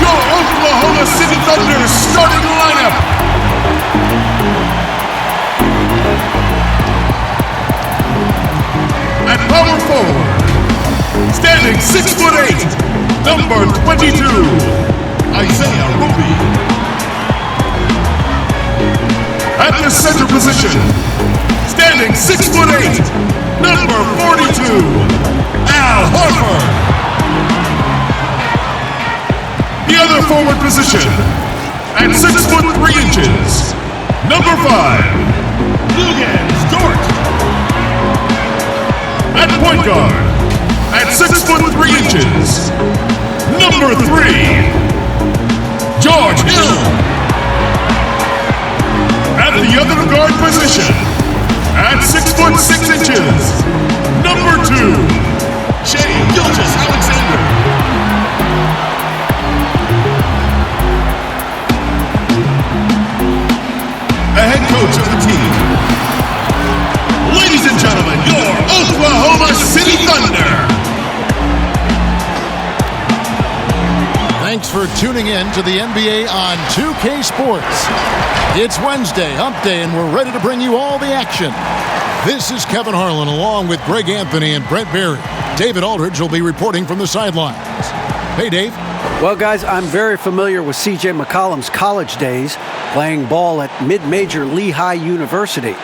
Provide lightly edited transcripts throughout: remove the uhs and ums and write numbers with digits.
your Oklahoma City Thunder starting lineup. At power forward, standing 6'8", number 22, Isaiah Roby. At the center position, standing 6'8", number 42, Al Horford. The other forward position, at 6'3", number 5, Luguentz Dort. At point guard, at 6'3", number 3, George Hill. At the other guard position, at 6'6", number 2, Shai Gilgeous-Alexander. The head coach of the team. Ladies and gentlemen, your Oklahoma City Thunder. Thanks for tuning in to the NBA on 2K Sports. It's Wednesday, hump day, and we're ready to bring you all the action. This is Kevin Harlan along with Greg Anthony and Brent Berry. David Aldridge will be reporting from the sidelines. Hey, Dave. Well, guys, I'm very familiar with C.J. McCollum's college days playing ball at mid-major Lehigh University.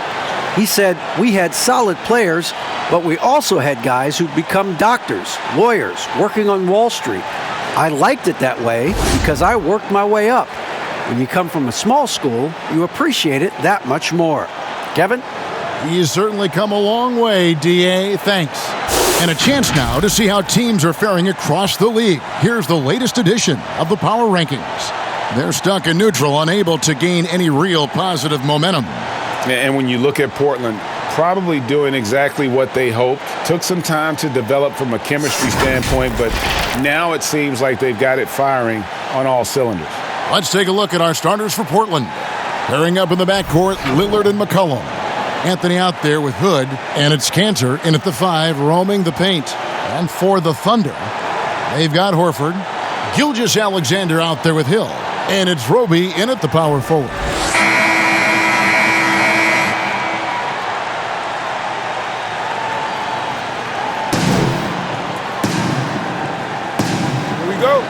He said, we had solid players, but we also had guys who become doctors, lawyers, working on Wall Street. I liked it that way because I worked my way up. When you come from a small school, you appreciate it that much more. Kevin? He's certainly come a long way, D.A. Thanks. And a chance now to see how teams are faring across the league. Here's the latest edition of the Power Rankings. They're stuck in neutral, unable to gain any real positive momentum. And when you look at Portland, probably doing exactly what they hoped. Took some time to develop from a chemistry standpoint, but now it seems like they've got it firing on all cylinders. Let's take a look at our starters for Portland. Pairing up in the backcourt, Lillard and McCollum. Anthony out there with Hood, and it's Cantor in at the 5, roaming the paint. And for the Thunder, they've got Horford, Gilgeous-Alexander out there with Hill, and it's Roby in at the power forward. Here we go.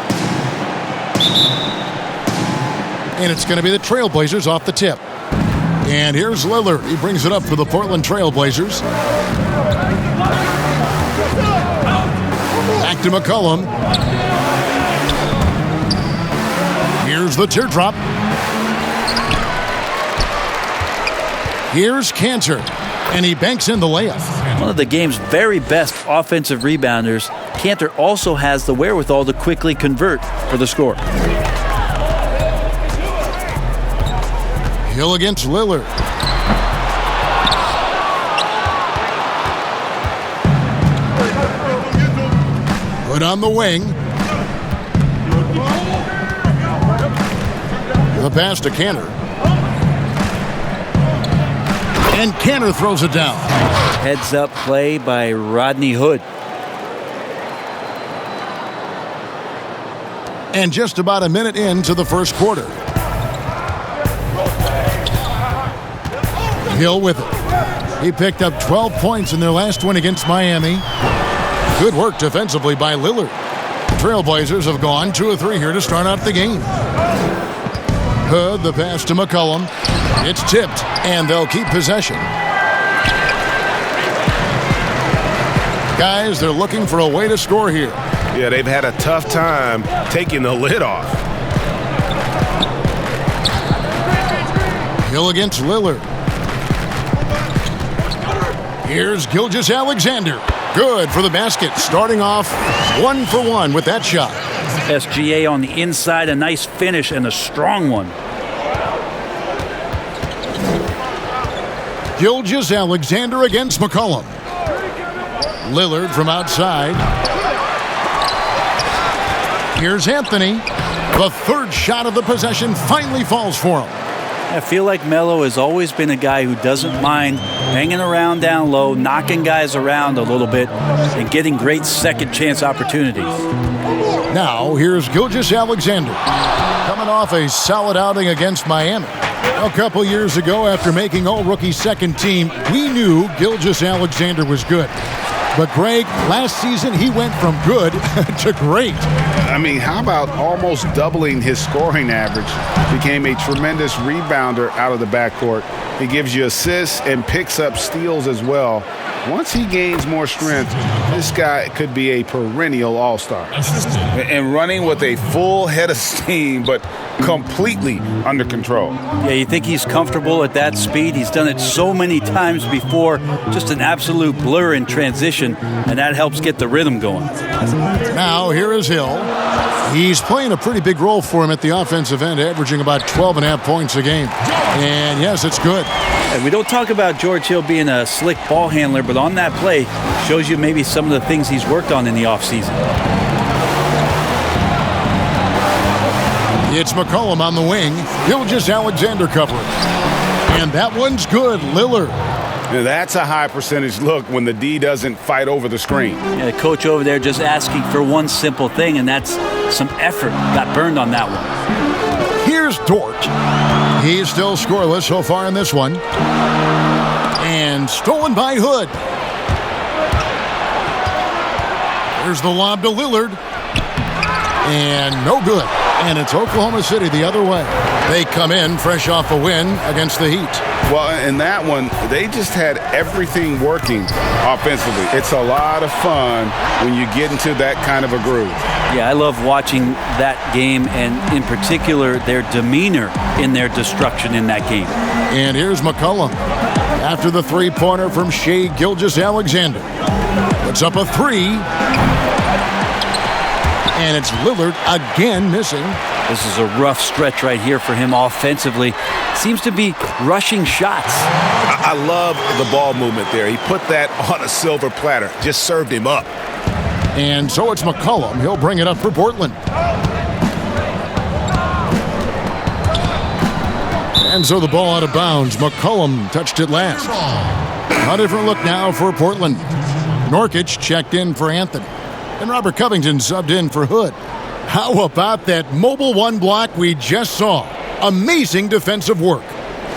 And it's going to be the Trailblazers off the tip. And here's Lillard. He brings it up for the Portland Trailblazers. Back to McCollum. Here's the teardrop. Here's Cantor. And he banks in the layup. One of the game's very best offensive rebounders, Cantor also has the wherewithal to quickly convert for the score. Hill against Lillard. Hood on the wing. The pass to Cantor. And Cantor throws it down. Heads up play by Rodney Hood. And just about a minute into the first quarter. Hill with it. He picked up 12 points in their last win against Miami. Good work defensively by Lillard. Trailblazers have gone 2 of 3 here to start out the game. Hood, the pass to McCollum. It's tipped, and they'll keep possession. Guys, they're looking for a way to score here. Yeah, they've had a tough time taking the lid off. Hill against Lillard. Here's Gilgeous-Alexander. Good for the basket. Starting off 1 for 1 with that shot. SGA on the inside, a nice finish and a strong one. Gilgeous-Alexander against McCollum. Lillard from outside. Here's Anthony. The third shot of the possession finally falls for him. I feel like Melo has always been a guy who doesn't mind hanging around down low, knocking guys around a little bit, and getting great second chance opportunities. Now, here's Gilgeous-Alexander, coming off a solid outing against Miami. A couple years ago, after making All-Rookie second team, we knew Gilgeous-Alexander was good. But, Greg, last season he went from good to great. I mean, how about almost doubling his scoring average? Became a tremendous rebounder out of the backcourt. He gives you assists and picks up steals as well. Once he gains more strength, this guy could be a perennial all-star. And running with a full head of steam, but completely under control. Yeah, you think he's comfortable at that speed? He's done it so many times before. Just an absolute blur in transition, and that helps get the rhythm going. Now, here is Hill. He's playing a pretty big role for him at the offensive end, averaging about 12.5 points a game. And, yes, it's good. And we don't talk about George Hill being a slick ball handler, but on that play shows you maybe some of the things he's worked on in the offseason. It's McCollum on the wing. Gilgeous-Alexander covering. And that one's good. Lillard. Now that's a high percentage look when the D doesn't fight over the screen. Yeah, the coach over there just asking for one simple thing, and that's some effort. Got burned on that one. Here's Dort. He's still scoreless so far in this one. And stolen by Hood. Here's the lob to Lillard. And no good. And it's Oklahoma City the other way. They come in fresh off a win against the Heat. Well, in that one, they just had everything working offensively. It's a lot of fun when you get into that kind of a groove. Yeah, I love watching that game, and in particular, their demeanor in their destruction in that game. And here's McCollum after the three-pointer from Shai Gilgeous-Alexander. Puts up a three. And it's Lillard again missing. This is a rough stretch right here for him offensively. Seems to be rushing shots. I love the ball movement there. He put that on a silver platter. Just served him up. And so it's McCollum. He'll bring it up for Portland. And so the ball out of bounds. McCollum touched it last. A different look now for Portland. Nurkic checked in for Anthony. And Robert Covington subbed in for Hood. How about that mobile one block we just saw? Amazing defensive work.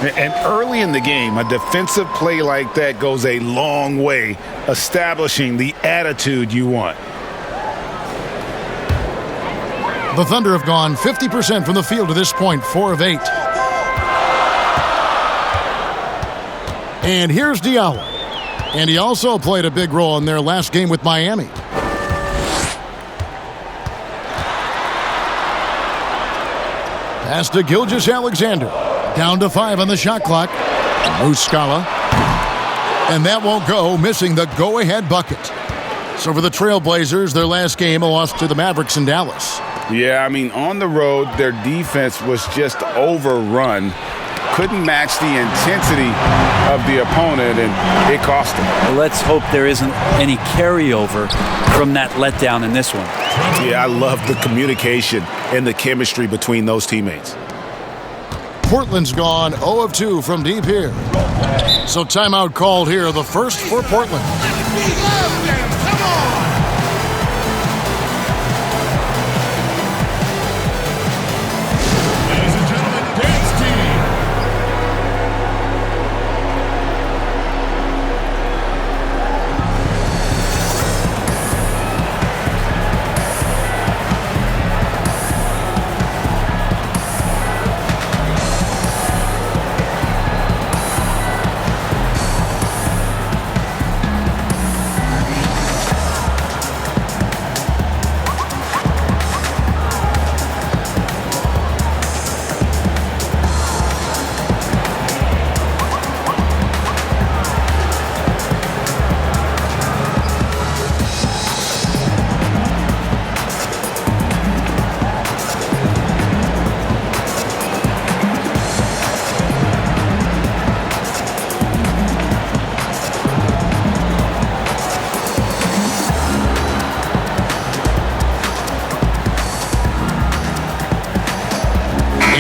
And early in the game, a defensive play like that goes a long way, establishing the attitude you want. The Thunder have gone 50% from the field to this point, 4 of 8. And here's Diallo. And he also played a big role in their last game with Miami. Pass to Gilgeous-Alexander. Down to 5 on the shot clock. Muscala. And that won't go, missing the go-ahead bucket. So for the Trailblazers, their last game, a loss to the Mavericks in Dallas. Yeah, I mean, on the road, their defense was just overrun. Couldn't match the intensity of the opponent, and it cost them. Well, let's hope there isn't any carryover from that letdown in this one. Yeah, I love the communication and the chemistry between those teammates. Portland's gone 0 of 2 from deep here. So timeout called here, the first for Portland. Ladies and gentlemen, dance team.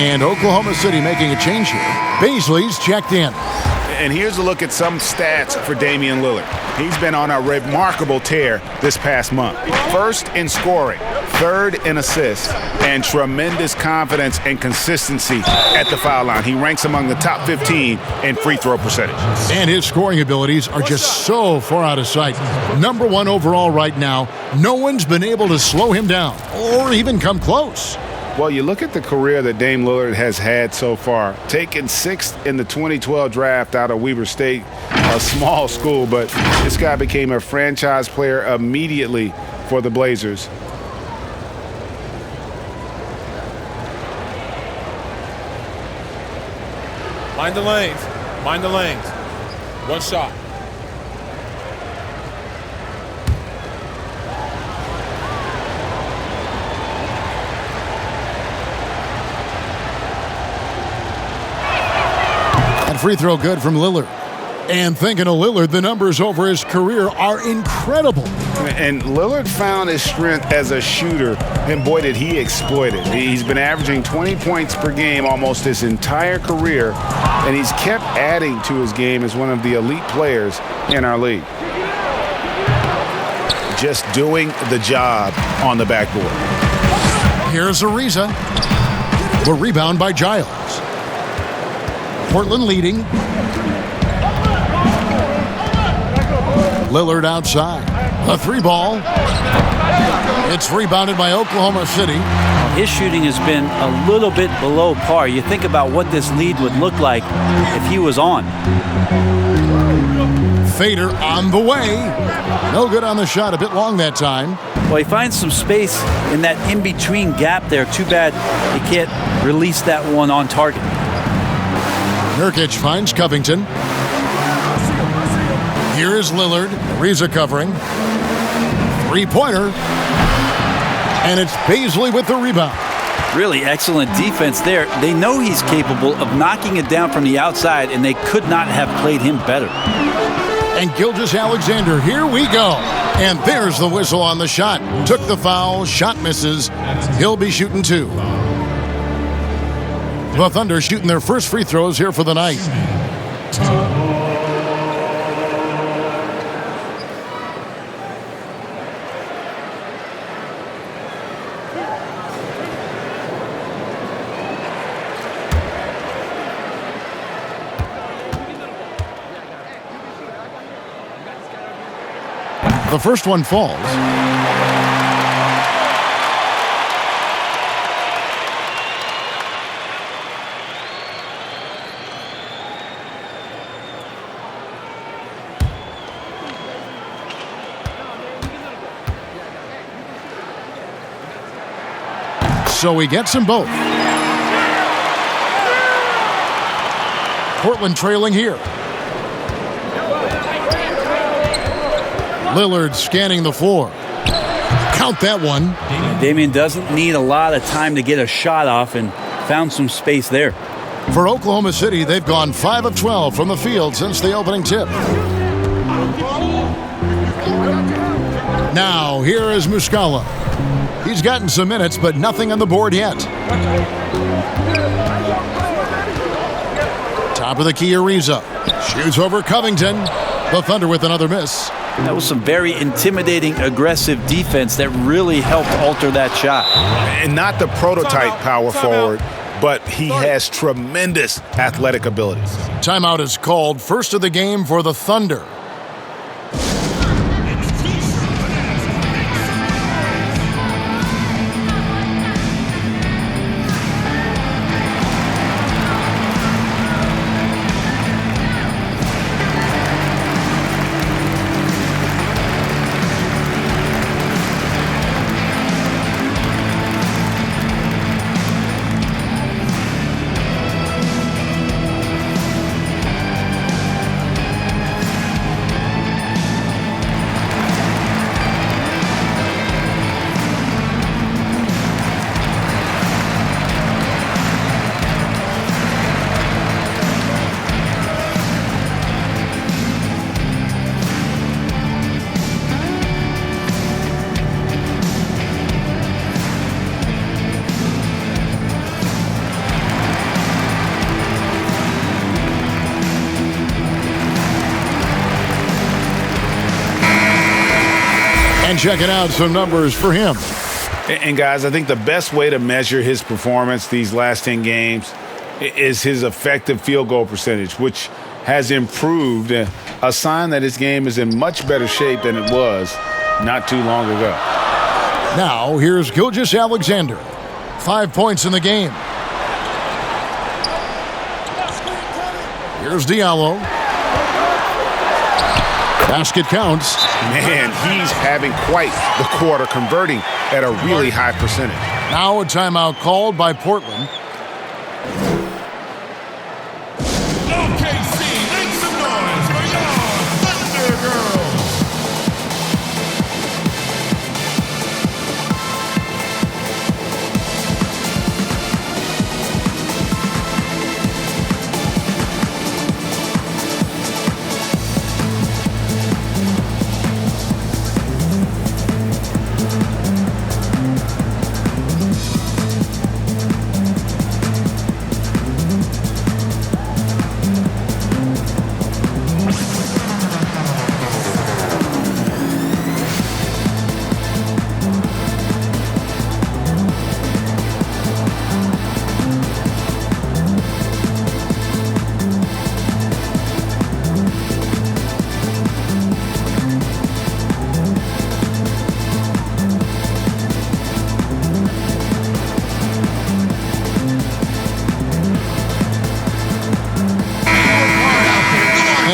And Oklahoma City making a change here. Baisley's checked in. And here's a look at some stats for Damian Lillard. He's been on a remarkable tear this past month. First in scoring, third in assists, and tremendous confidence and consistency at the foul line. He ranks among the top 15 in free throw percentage. And his scoring abilities are just so far out of sight. Number 1 overall right now. No one's been able to slow him down or even come close. Well, you look at the career that Dame Lillard has had so far. Taken 6th in the 2012 draft out of Weber State, a small school, but this guy became a franchise player immediately for the Blazers. Mind the lanes. Mind the lanes. One shot. And free throw good from Lillard. And thinking of Lillard, the numbers over his career are incredible. And Lillard found his strength as a shooter, and boy, did he exploit it. He's been averaging 20 points per game almost his entire career, and he's kept adding to his game as one of the elite players in our league. Just doing the job on the backboard. Here's Ariza. The rebound by Giles. Portland leading. Lillard outside. A 3-ball. It's rebounded by Oklahoma City. His shooting has been a little bit below par. You think about what this lead would look like if he was on. Fader on the way. No good on the shot. A bit long that time. Well, he finds some space in that in-between gap there. Too bad he can't release that one on target. Nurkic finds Covington. Here is Lillard. Ariza covering. 3-pointer. And it's Paisley with the rebound. Really excellent defense there. They know he's capable of knocking it down from the outside, and they could not have played him better. And Gilgeous-Alexander, here we go. And there's the whistle on the shot. Took the foul, shot misses. He'll be shooting 2. The Thunder shooting their first free throws here for the night. The first one falls. So he gets them both. Portland trailing here. Lillard scanning the floor. Count that one. Damian doesn't need a lot of time to get a shot off and found some space there. For Oklahoma City, they've gone 5 of 12 from the field since the opening tip. Now, here is Muscala. He's gotten some minutes, but nothing on the board yet. Top of the key, Ariza. Shoots over Covington. The Thunder with another miss. That was some very intimidating, aggressive defense that really helped alter that shot. And not the prototype power forward, but he has tremendous athletic abilities. Timeout is called. First of the game for the Thunder. And checking out some numbers for him. And guys, I think the best way to measure his performance these last 10 games is his effective field goal percentage, which has improved, a sign that his game is in much better shape than it was not too long ago. Now, here's Gilgeous-Alexander. 5 points in the game. Here's Diallo. Basket counts. Man, he's having quite the quarter, converting at a really high percentage. Now a timeout called by Portland. OKC, make some noise for your Thunder Girls.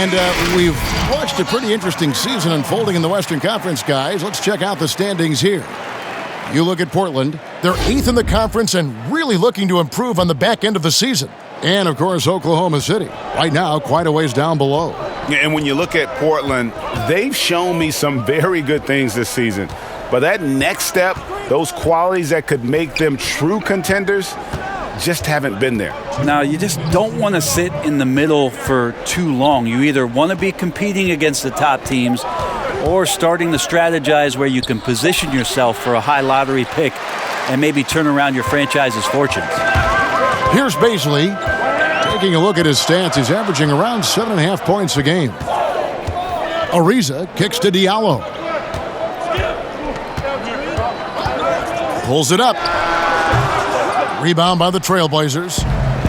And we've watched a pretty interesting season unfolding in the Western Conference, guys. Let's check out the standings here. You look at Portland. They're 8th in the conference and really looking to improve on the back end of the season. And, of course, Oklahoma City. Right now, quite a ways down below. Yeah, and when you look at Portland, they've shown me some very good things this season. But that next step, those qualities that could make them true contenders, just haven't been there. Now, you just don't want to sit in the middle for too long. You either want to be competing against the top teams or starting to strategize where you can position yourself for a high lottery pick and maybe turn around your franchise's fortunes. Here's Baisley. Taking a look at his stats, he's averaging around 7.5 points a game. Ariza kicks to Diallo. Pulls it up. Rebound by the Trailblazers.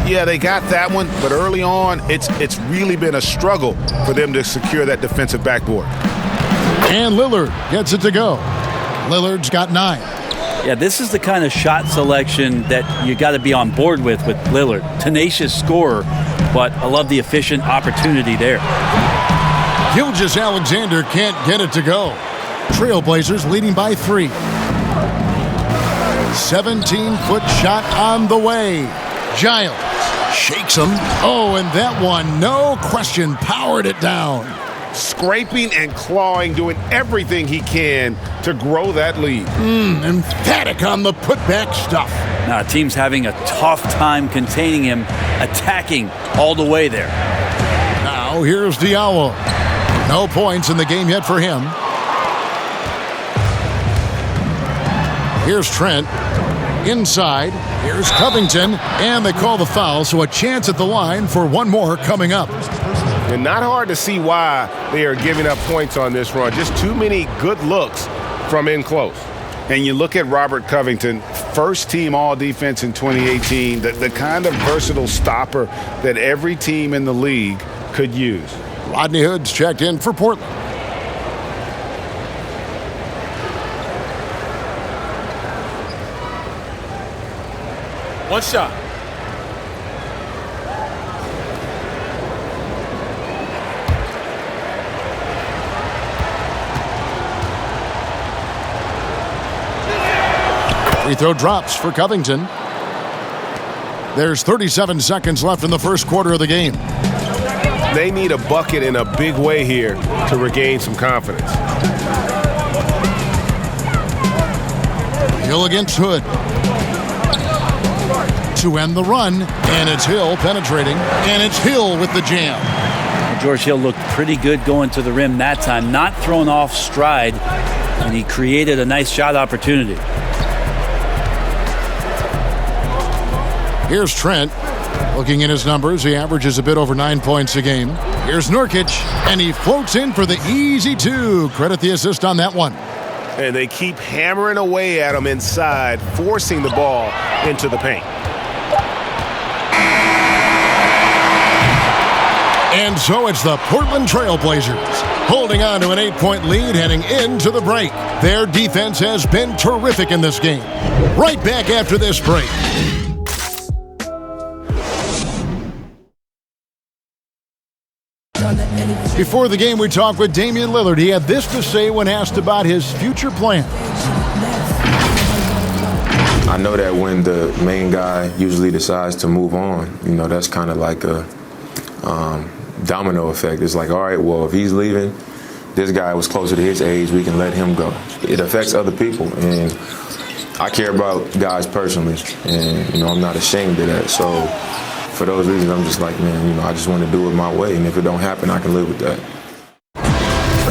Yeah, they got that one, but early on, it's really been a struggle for them to secure that defensive backboard. And Lillard gets it to go. Lillard's got 9. Yeah, this is the kind of shot selection that you got to be on board with Lillard. Tenacious scorer, but I love the efficient opportunity there. Gilgeous-Alexander can't get it to go. Trailblazers leading by 3. 17-foot shot on the way. Giles shakes him. Oh, and that one, no question, powered it down. Scraping and clawing, doing everything he can to grow that lead. Emphatic on the putback stuff. Now, team's having a tough time containing him, attacking all the way there. Now, here's Diallo. No points in the game yet for him. Here's Trent. Inside, here's Covington, and they call the foul, so a chance at the line for one more coming up. And not hard to see why they are giving up points on this run. Just too many good looks from in close. And you look at Robert Covington, first team all-defense in 2018, the kind of versatile stopper that every team in the league could use. Rodney Hood's checked in for Portland. One shot. Free throw drops for Covington. There's 37 seconds left in the first quarter of the game. They need a bucket in a big way here to regain some confidence. Hill against Hood. To end the run, and it's Hill penetrating, and it's Hill with the jam. George Hill looked pretty good going to the rim that time, not thrown off stride, and he created a nice shot opportunity. Here's Trent. Looking at his numbers, he averages a bit over 9 points a game. Here's Nurkic, and he floats in for the easy 2. Credit the assist on that one. and they keep hammering away at him inside, forcing the ball into the paint. And so it's the Portland Trail Blazers holding on to an 8-point lead heading into the break. Their defense has been terrific in this game. Right back after this break. Before the game, we talked with Damian Lillard. He had this to say when asked about his future plans. I know that when the main guy usually decides to move on, that's kind of like a domino effect. It's like, all right, well, if he's leaving, this guy was closer to his age, we can let him go. It affects other people, and I care about guys personally, and, I'm not ashamed of that. So for those reasons, I'm just like, man, I just want to do it my way, and if it don't happen, I can live with that.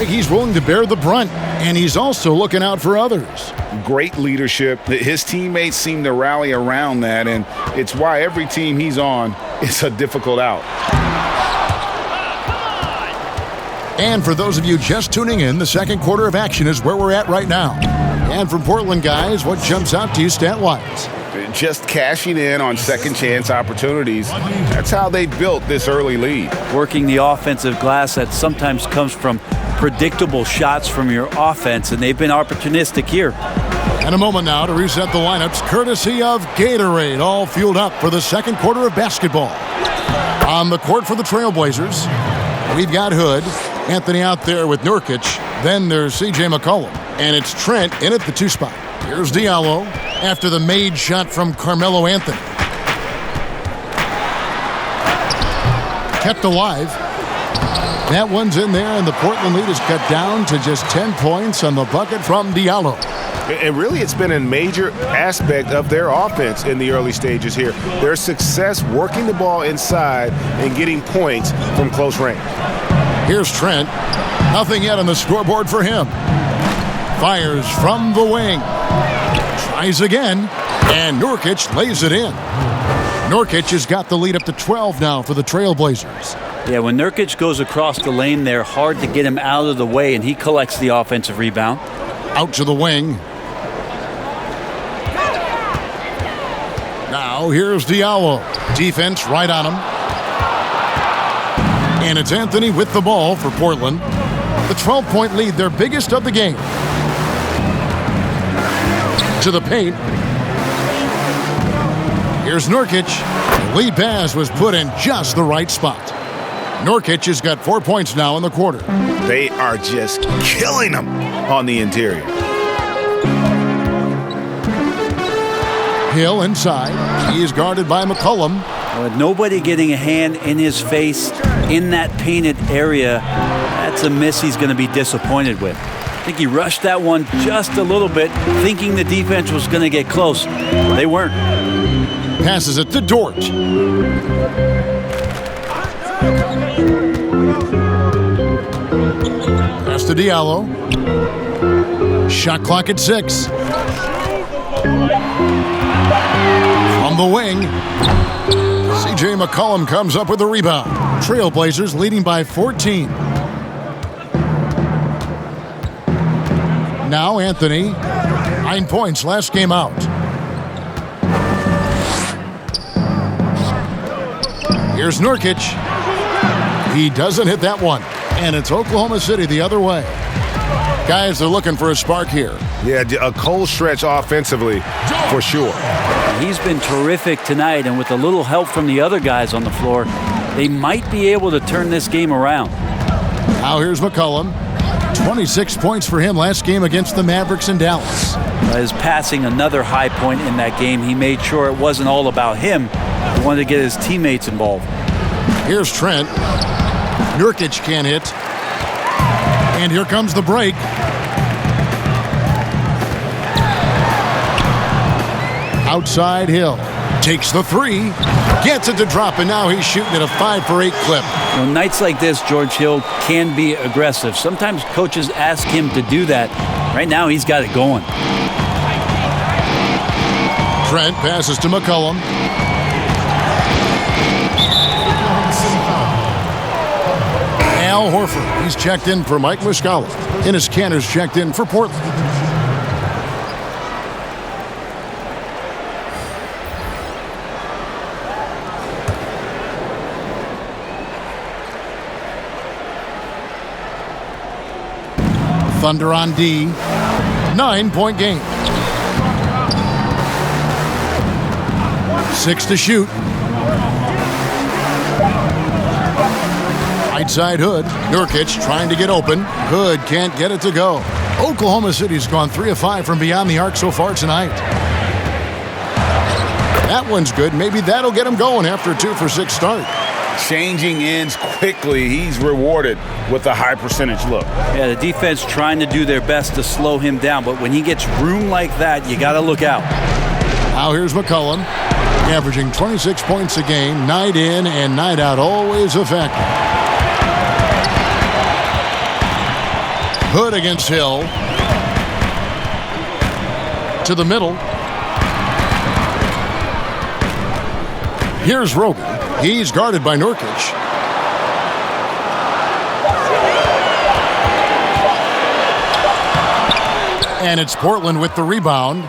He's willing to bear the brunt, and he's also looking out for others. Great leadership. His teammates seem to rally around that, and it's why every team he's on is a difficult out. And for those of you just tuning in, the second quarter of action is where we're at right now. And from Portland, guys, what jumps out to you stat-wise? Just cashing in on second chance opportunities. That's how they built this early lead. Working the offensive glass that sometimes comes from predictable shots from your offense, and they've been opportunistic here. And a moment now to reset the lineups, courtesy of Gatorade, all fueled up for the second quarter of basketball. On the court for the Trailblazers, we've got Hood, Anthony out there with Nurkic, then there's C.J. McCollum, and it's Trent in at the 2 spot. Here's Diallo after the made shot from Carmelo Anthony. Kept alive. That one's in there, and the Portland lead is cut down to just 10 points on the bucket from Diallo. And really, it's been a major aspect of their offense in the early stages here. Their success working the ball inside and getting points from close range. Here's Trent. Nothing yet on the scoreboard for him. Fires from the wing. Tries again, and Nurkic lays it in. Nurkic has got the lead up to 12 now for the Trailblazers. Yeah, when Nurkic goes across the lane there, hard to get him out of the way, and he collects the offensive rebound. Out to the wing. Now here's Diallo. Defense right on him. And it's Anthony with the ball for Portland. The 12-point lead, their biggest of the game. To the paint. Here's Nurkic. The lead pass was put in just the right spot. Nurkic has got 4 points now in the quarter. They are just killing them on the interior. Hill inside. He is guarded by McCollum. With nobody getting a hand in his face in that painted area, that's a miss he's going to be disappointed with. I think he rushed that one just a little bit, thinking the defense was going to get close. They weren't. Passes it to Dort. Pass to Diallo. Shot clock at 6. From the wing, C.J. McCollum comes up with the rebound. Trailblazers leading by 14. Now Anthony, 9 points last game out. Here's Nurkic. He doesn't hit that one. And it's Oklahoma City the other way. Guys, they're looking for a spark here. Yeah, a cold stretch offensively for sure. He's been terrific tonight, and with a little help from the other guys on the floor, they might be able to turn this game around. Now here's McCollum. 26 points for him last game against the Mavericks in Dallas. His passing, another high point in that game. He made sure it wasn't all about him. He wanted to get his teammates involved. Here's Trent. Nurkic can't hit. And here comes the break. Outside Hill. Takes the 3. Gets it to drop, and now he's shooting at a 5 for 8 clip. Nights like this, George Hill can be aggressive. Sometimes coaches ask him to do that. Right now, he's got it going. Trent passes to McCollum. Al Horford, he's checked in for Mike Muscala. Enes Kanter's checked in for Portland. Thunder on D. 9-point game. 6 to shoot. Right side Hood. Nurkic trying to get open. Hood can't get it to go. Oklahoma City's gone 3 of 5 from beyond the arc so far tonight. That one's good. Maybe that'll get him going after a 2 for 6 start. Changing ends quickly. He's rewarded with a high percentage look. Yeah, the defense trying to do their best to slow him down, but when he gets room like that, you got to look out. Now here's McCollum, averaging 26 points a game, night in and night out, always effective. Hood against Hill. To the middle. Here's Roby. He's guarded by Nurkic. And it's Portland with the rebound.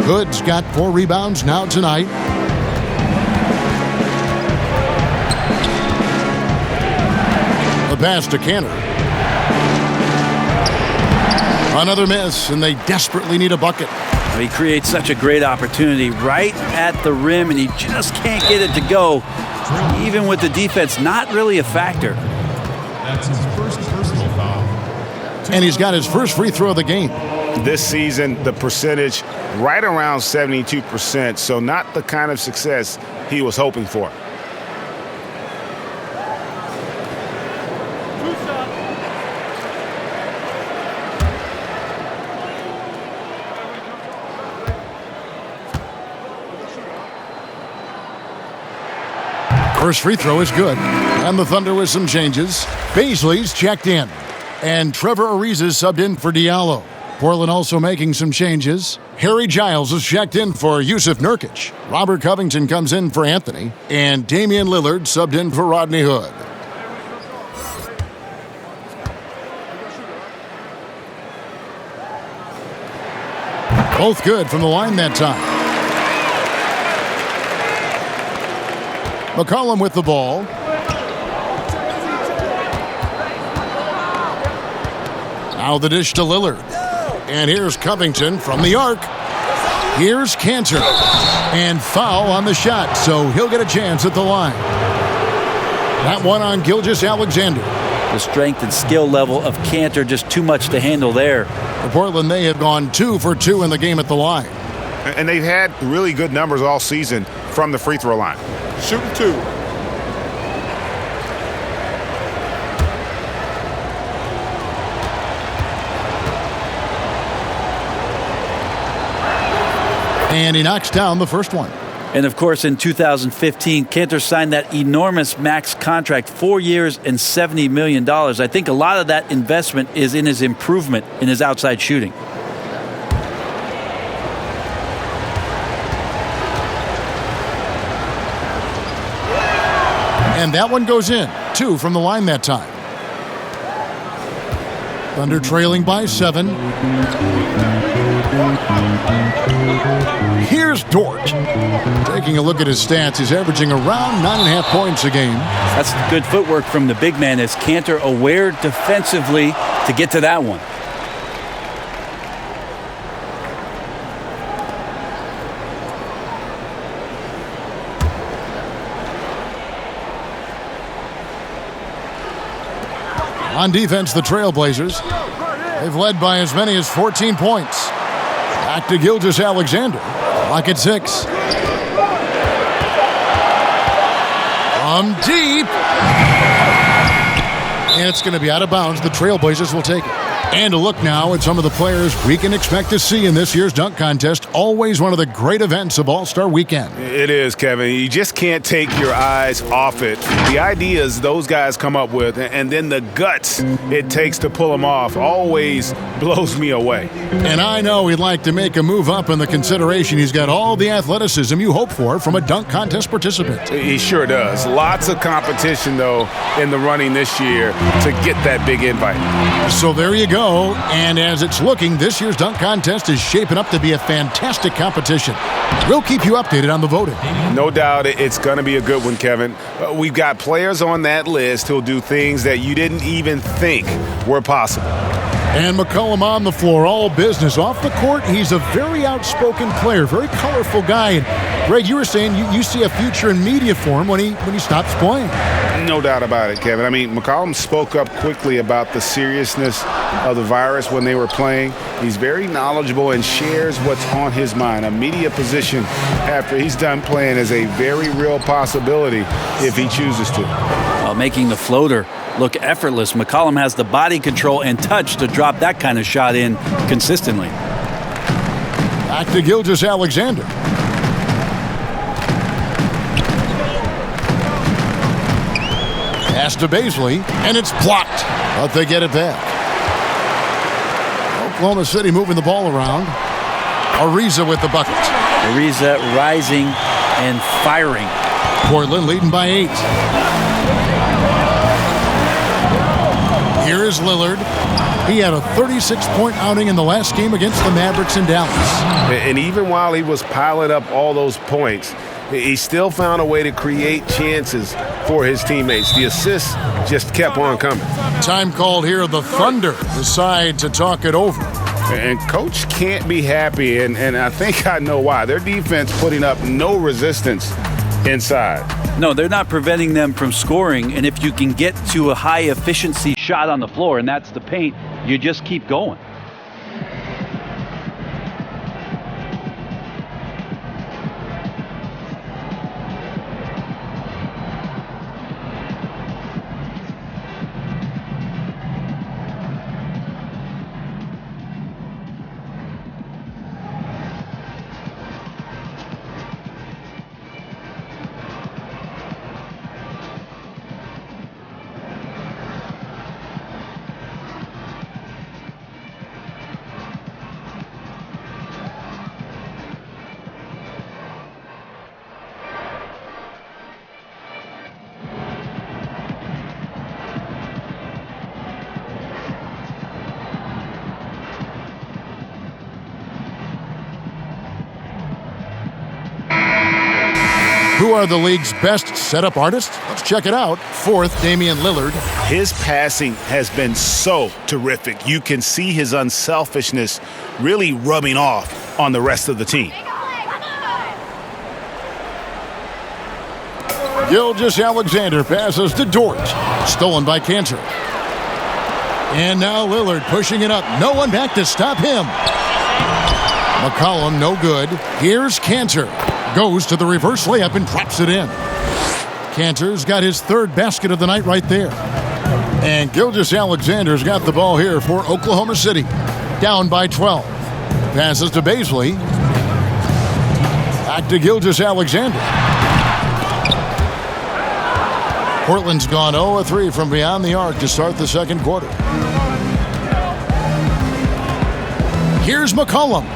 Hood's got 4 rebounds now tonight. The pass to Cantor. Another miss, and they desperately need a bucket. He creates such a great opportunity right at the rim, and he just can't get it to go. Even with the defense not really a factor. That's his first personal foul. And he's got his first free throw of the game. This season, the percentage right around 72%, so not the kind of success he was hoping for. First free throw is good. And the Thunder with some changes. Baisley's checked in. And Trevor Ariza subbed in for Diallo. Portland also making some changes. Harry Giles is checked in for Yusuf Nurkic. Robert Covington comes in for Anthony. And Damian Lillard subbed in for Rodney Hood. Both good from the line that time. McCollum with the ball. Now the dish to Lillard. And here's Covington from the arc. Here's Cantor. And foul on the shot, so he'll get a chance at the line. That one on Gilgeous-Alexander. The strength and skill level of Cantor just too much to handle there. For Portland, they have gone 2 for 2 in the game at the line. And they've had really good numbers all season from the free throw line. Shooting 2. And he knocks down the first one. And of course, in 2015, Cantor signed that enormous max contract, 4 years and $70 million. I think a lot of that investment is in his improvement in his outside shooting. And that one goes in. 2 from the line that time. Thunder trailing by 7. Here's Dort. Taking a look at his stats, he's averaging around 9.5 points a game. That's good footwork from the big man as Cantor aware defensively to get to that one. On defense, the Trailblazers, they've led by as many as 14 points. Back to Gilgeous-Alexander. Clock at 6. From deep. And it's going to be out of bounds. The Trailblazers will take it. And a look now at some of the players we can expect to see in this year's dunk contest. Always one of the great events of All-Star Weekend. It is, Kevin. You just can't take your eyes off it. The ideas those guys come up with, and then the guts it takes to pull them off, always blows me away. And I know he'd like to make a move up in the consideration. He's got all the athleticism you hope for from a dunk contest participant. He sure does. Lots of competition, though, in the running this year to get that big invite. So there you go. And as it's looking, this year's dunk contest is shaping up to be a fantastic competition. We'll keep you updated on the voting. No doubt it's going to be a good one, Kevin. We've got players on that list who'll do things that you didn't even think were possible. And McCollum on the floor, all business. Off the court, he's a very outspoken player, very colorful guy. And Greg, you were saying you see a future in media for him when he stops playing. No doubt about it, Kevin. I mean, McCollum spoke up quickly about the seriousness of the virus when they were playing. He's very knowledgeable and shares what's on his mind. A media position after he's done playing is a very real possibility if he chooses to. Making the floater look effortless. McCollum has the body control and touch to drop that kind of shot in consistently. Back to Gilgeous-Alexander. Pass to Baisley, and it's blocked, but they get it back. Oklahoma City moving the ball around. Ariza with the bucket. Ariza rising and firing. Portland leading by 8. Here is Lillard. He had a 36-point outing in the last game against the Mavericks in Dallas. And even while he was piling up all those points, he still found a way to create chances for his teammates. The assists just kept on coming. Time called here. The Thunder decide to talk it over. And Coach can't be happy, and I think I know why. Their defense putting up no resistance inside. No, they're not preventing them from scoring, and if you can get to a high-efficiency shot on the floor, and that's the paint, you just keep going. Who are the league's best setup artists? Let's check it out. 4th, Damian Lillard. His passing has been so terrific. You can see his unselfishness really rubbing off on the rest of the team. Gilgeous-Alexander passes to Dort. Stolen by Cantor. And now Lillard pushing it up. No one back to stop him. McCollum, no good. Here's Cantor. Goes to the reverse layup and drops it in. Cantor's got his 3rd basket of the night right there. And Gilgeous-Alexander's got the ball here for Oklahoma City. Down by 12. Passes to Baisley. Back to Gilgeous-Alexander. Portland's gone 0-3 from beyond the arc to start the second quarter. Here's McCollum.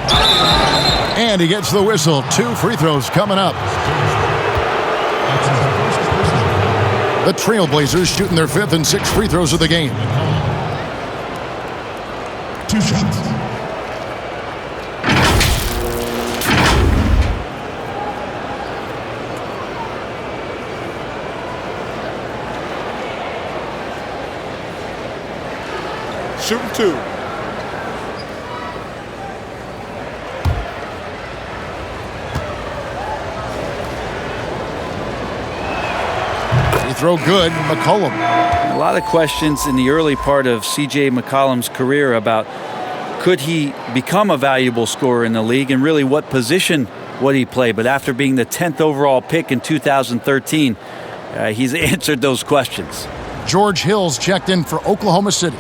And he gets the whistle. 2 free throws coming up. The Trailblazers shooting their 5th and 6th free throws of the game. 2 shots. Shooting 2. Throw good, McCollum. A lot of questions in the early part of C.J. McCollum's career about could he become a valuable scorer in the league and really what position would he play. But after being the 10th overall pick in 2013, he's answered those questions. George Hill's checked in for Oklahoma City.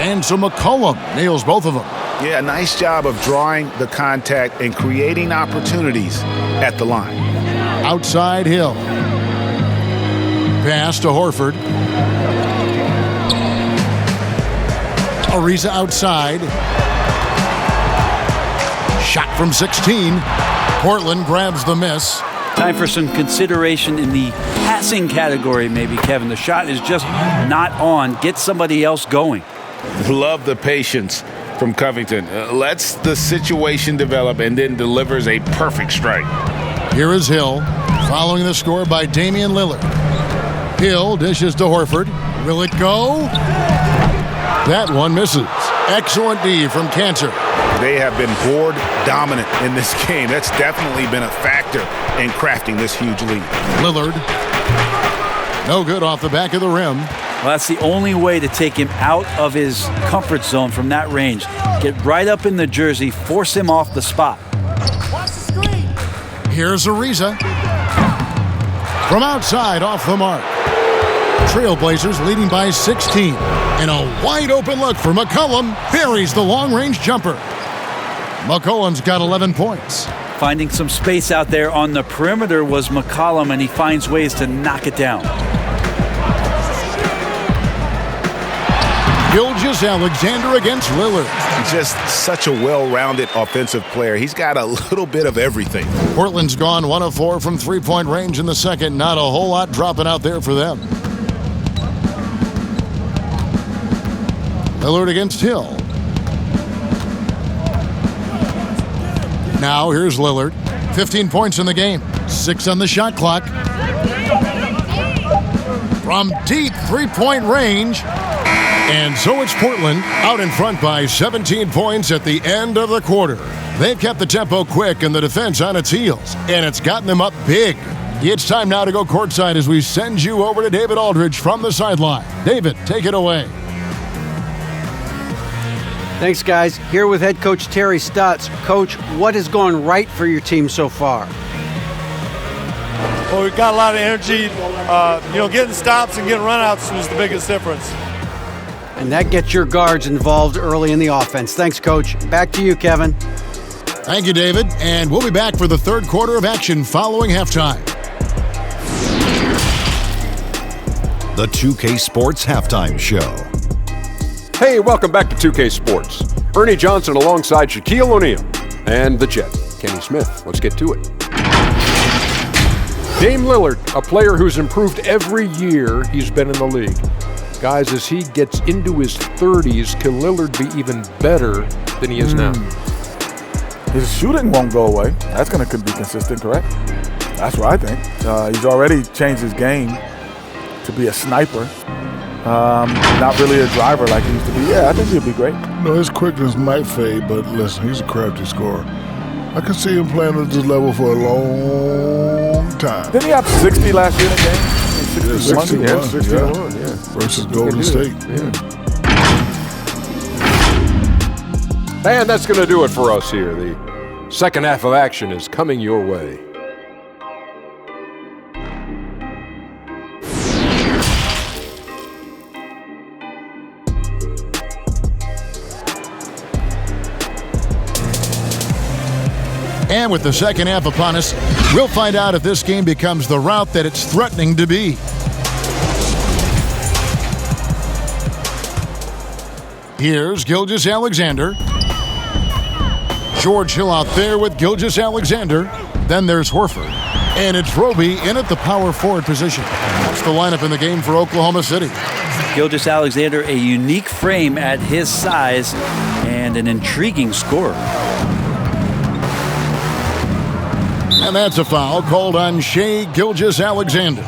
And so McCollum nails both of them. Yeah, nice job of drawing the contact and creating opportunities at the line. Outside Hill. Pass to Horford. Ariza outside. Shot from 16. Portland grabs the miss. Time for some consideration in the passing category, maybe, Kevin. The shot is just not on. Get somebody else going. Love the patience from Covington. Lets the situation develop and then delivers a perfect strike. Here is Hill, following the score by Damian Lillard. Hill dishes to Horford. Will it go? That one misses. Excellent D from Cantor. They have been board dominant in this game. That's definitely been a factor in crafting this huge lead. Lillard. No good off the back of the rim. Well, that's the only way to take him out of his comfort zone from that range. Get right up in the jersey, force him off the spot. Here's Ariza. From outside, off the mark. Trailblazers leading by 16. And a wide open look for McCollum. Buries the long-range jumper. McCollum's got 11 points. Finding some space out there on the perimeter was McCollum, and he finds ways to knock it down. Gilgeous-Alexander against Lillard. He's just such a well-rounded offensive player. He's got a little bit of everything. Portland's gone 1 of 4 from three-point range in the second. Not a whole lot dropping out there for them. Lillard against Hill. Now here's Lillard. 15 points in the game. 6 on the shot clock. From deep three-point range. And so it's Portland out in front by 17 points at the end of the quarter. They've kept the tempo quick and the defense on its heels, and it's gotten them up big. It's time now to go courtside as we send you over to David Aldridge from the sideline. David, take it away. Thanks, guys. Here with head coach Terry Stotts. Coach, what has gone right for your team so far? Well, we've got a lot of energy. Getting stops and getting runouts was the biggest difference. And that gets your guards involved early in the offense. Thanks, Coach. Back to you, Kevin. Thank you, David. And we'll be back for the third quarter of action following halftime. The 2K Sports Halftime Show. Hey, welcome back to 2K Sports. Ernie Johnson alongside Shaquille O'Neal and the Jet, Kenny Smith. Let's get to it. Dame Lillard, a player who's improved every year he's been in the league. Guys, as he gets into his 30s, can Lillard be even better than he is now? His shooting won't go away. That's going to be consistent, correct? That's what I think. He's already changed his game to be a sniper. Not really a driver like he used to be. Yeah, I think he'll be great. His quickness might fade, but listen, he's a crafty scorer. I can see him playing at this level for a long time. Didn't he have 60 last year in the game? 61, yeah. Versus Golden State. And that's going to do it for us here. The second half of action is coming your way. And with the second half upon us, we'll find out if this game becomes the route that it's threatening to be. Here's Gilgeous-Alexander. George Hill out there with Gilgeous-Alexander. Then there's Horford. And it's Roby in at the power forward position. That's the lineup in the game for Oklahoma City. Gilgeous-Alexander, a unique frame at his size and an intriguing scorer. And that's a foul called on Shai Gilgeous-Alexander.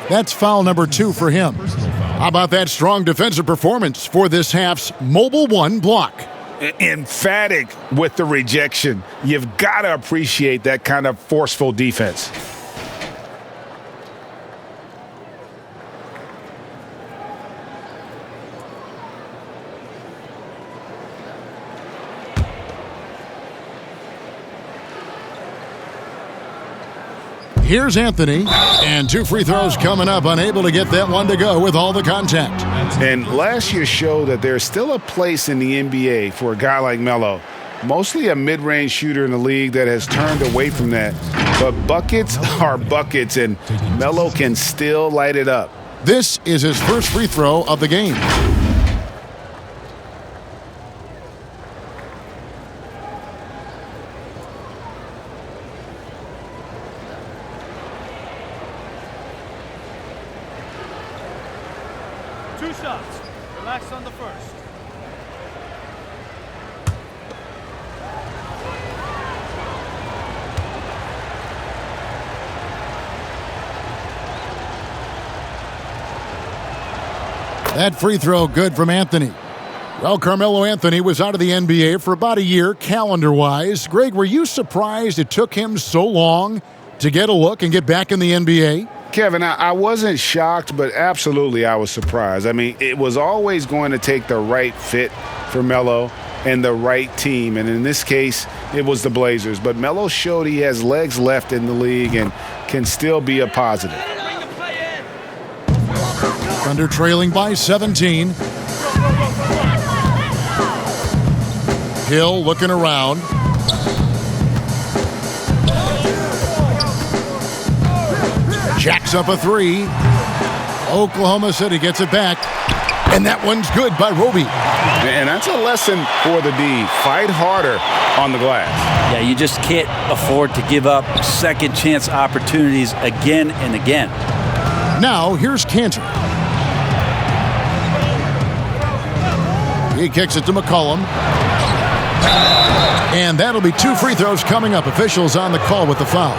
That's foul number 2 for him. How about that strong defensive performance for this half's Mobile One block? Emphatic with the rejection. You've got to appreciate that kind of forceful defense. Here's Anthony, and 2 free throws coming up, unable to get that one to go with all the contact. And last year showed that there's still a place in the NBA for a guy like Melo. Mostly a mid-range shooter in the league that has turned away from that. But buckets are buckets, and Melo can still light it up. This is his first free throw of the game. Relax on the first. That free throw good from Anthony. Well, Carmelo Anthony was out of the NBA for about a year, calendar-wise. Greg, were you surprised it took him so long to get a look and get back in the NBA? Kevin, I wasn't shocked, but absolutely I was surprised. I mean, it was always going to take the right fit for Melo and the right team, and in this case, it was the Blazers. But Melo showed he has legs left in the league and can still be a positive. Thunder trailing by 17. Hill looking around. Jacks up a three. Oklahoma City gets it back. And that one's good by Roby. And that's a lesson for the D. Fight harder on the glass. Yeah, you just can't afford to give up second chance opportunities again and again. Now, here's Cantor. He kicks it to McCollum. And that'll be 2 free throws coming up. Officials on the call with the foul.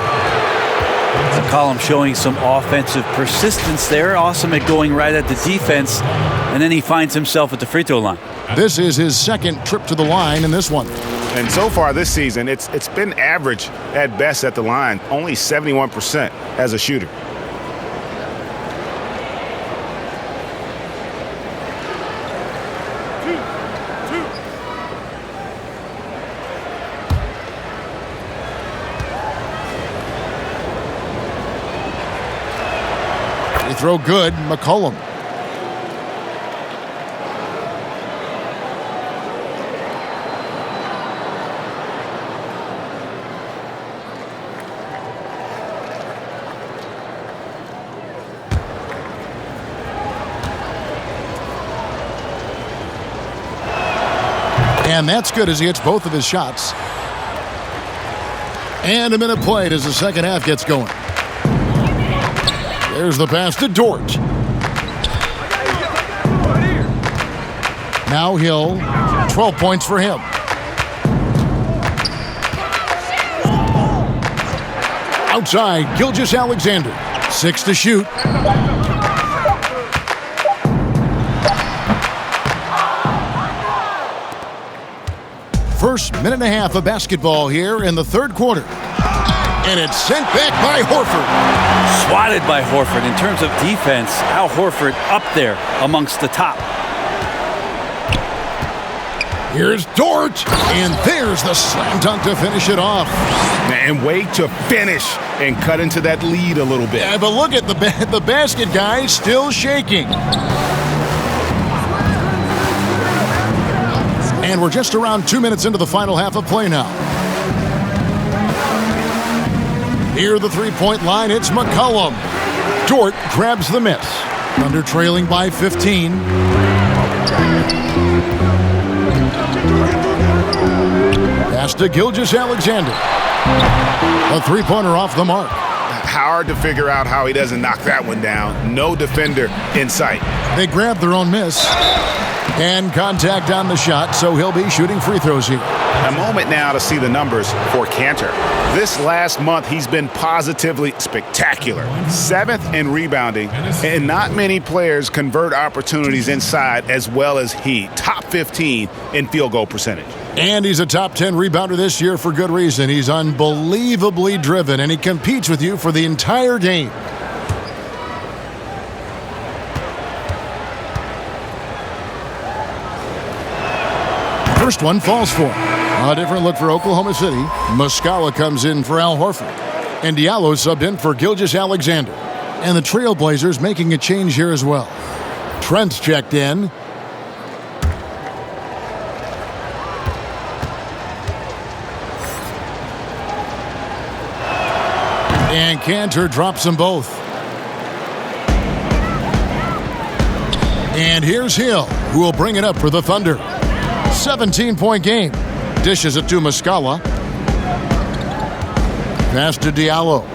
McCollum showing some offensive persistence there. Awesome at going right at the defense. And then he finds himself at the free throw line. This is his second trip to the line in this one. And so far this season, it's been average at best at the line. Only 71% as a shooter. Throw good, McCollum. And that's good as he hits both of his shots. And a minute played as the second half gets going. There's the pass to Dort. Now Hill, 12 points for him. Outside, Gilgeous-Alexander, 6 to shoot. First minute and a half of basketball here in the third quarter. And it's sent back by Horford. Swatted by Horford. In terms of defense, Al Horford up there amongst the top. Here's Dort. And there's the slam dunk to finish it off. And wait to finish and cut into that lead a little bit. Yeah, but look at the basket guy still shaking. And we're just around 2 minutes into the final half of play now. Near the three-point line, it's McCollum. Dort grabs the miss. Thunder trailing by 15. Pass to Gilgeous-Alexander. A three-pointer off the mark. Hard to figure out how he doesn't knock that one down. No defender in sight. They grab their own miss. And contact on the shot, so he'll be shooting free throws here. A moment now to see the numbers for Cantor. This last month, he's been positively spectacular. 7th in rebounding, and not many players convert opportunities inside as well as he. Top 15 in field goal percentage. And he's a top 10 rebounder this year for good reason. He's unbelievably driven, and he competes with you for the entire game. First one falls for him. A different look for Oklahoma City. Muscala comes in for Al Horford. And Diallo subbed in for Gilgeous-Alexander. And the Trailblazers making a change here as well. Trent's checked in. And Cantor drops them both. And here's Hill, who will bring it up for the Thunder. 17-point game. Dishes it to Muscala. Pass to Diallo.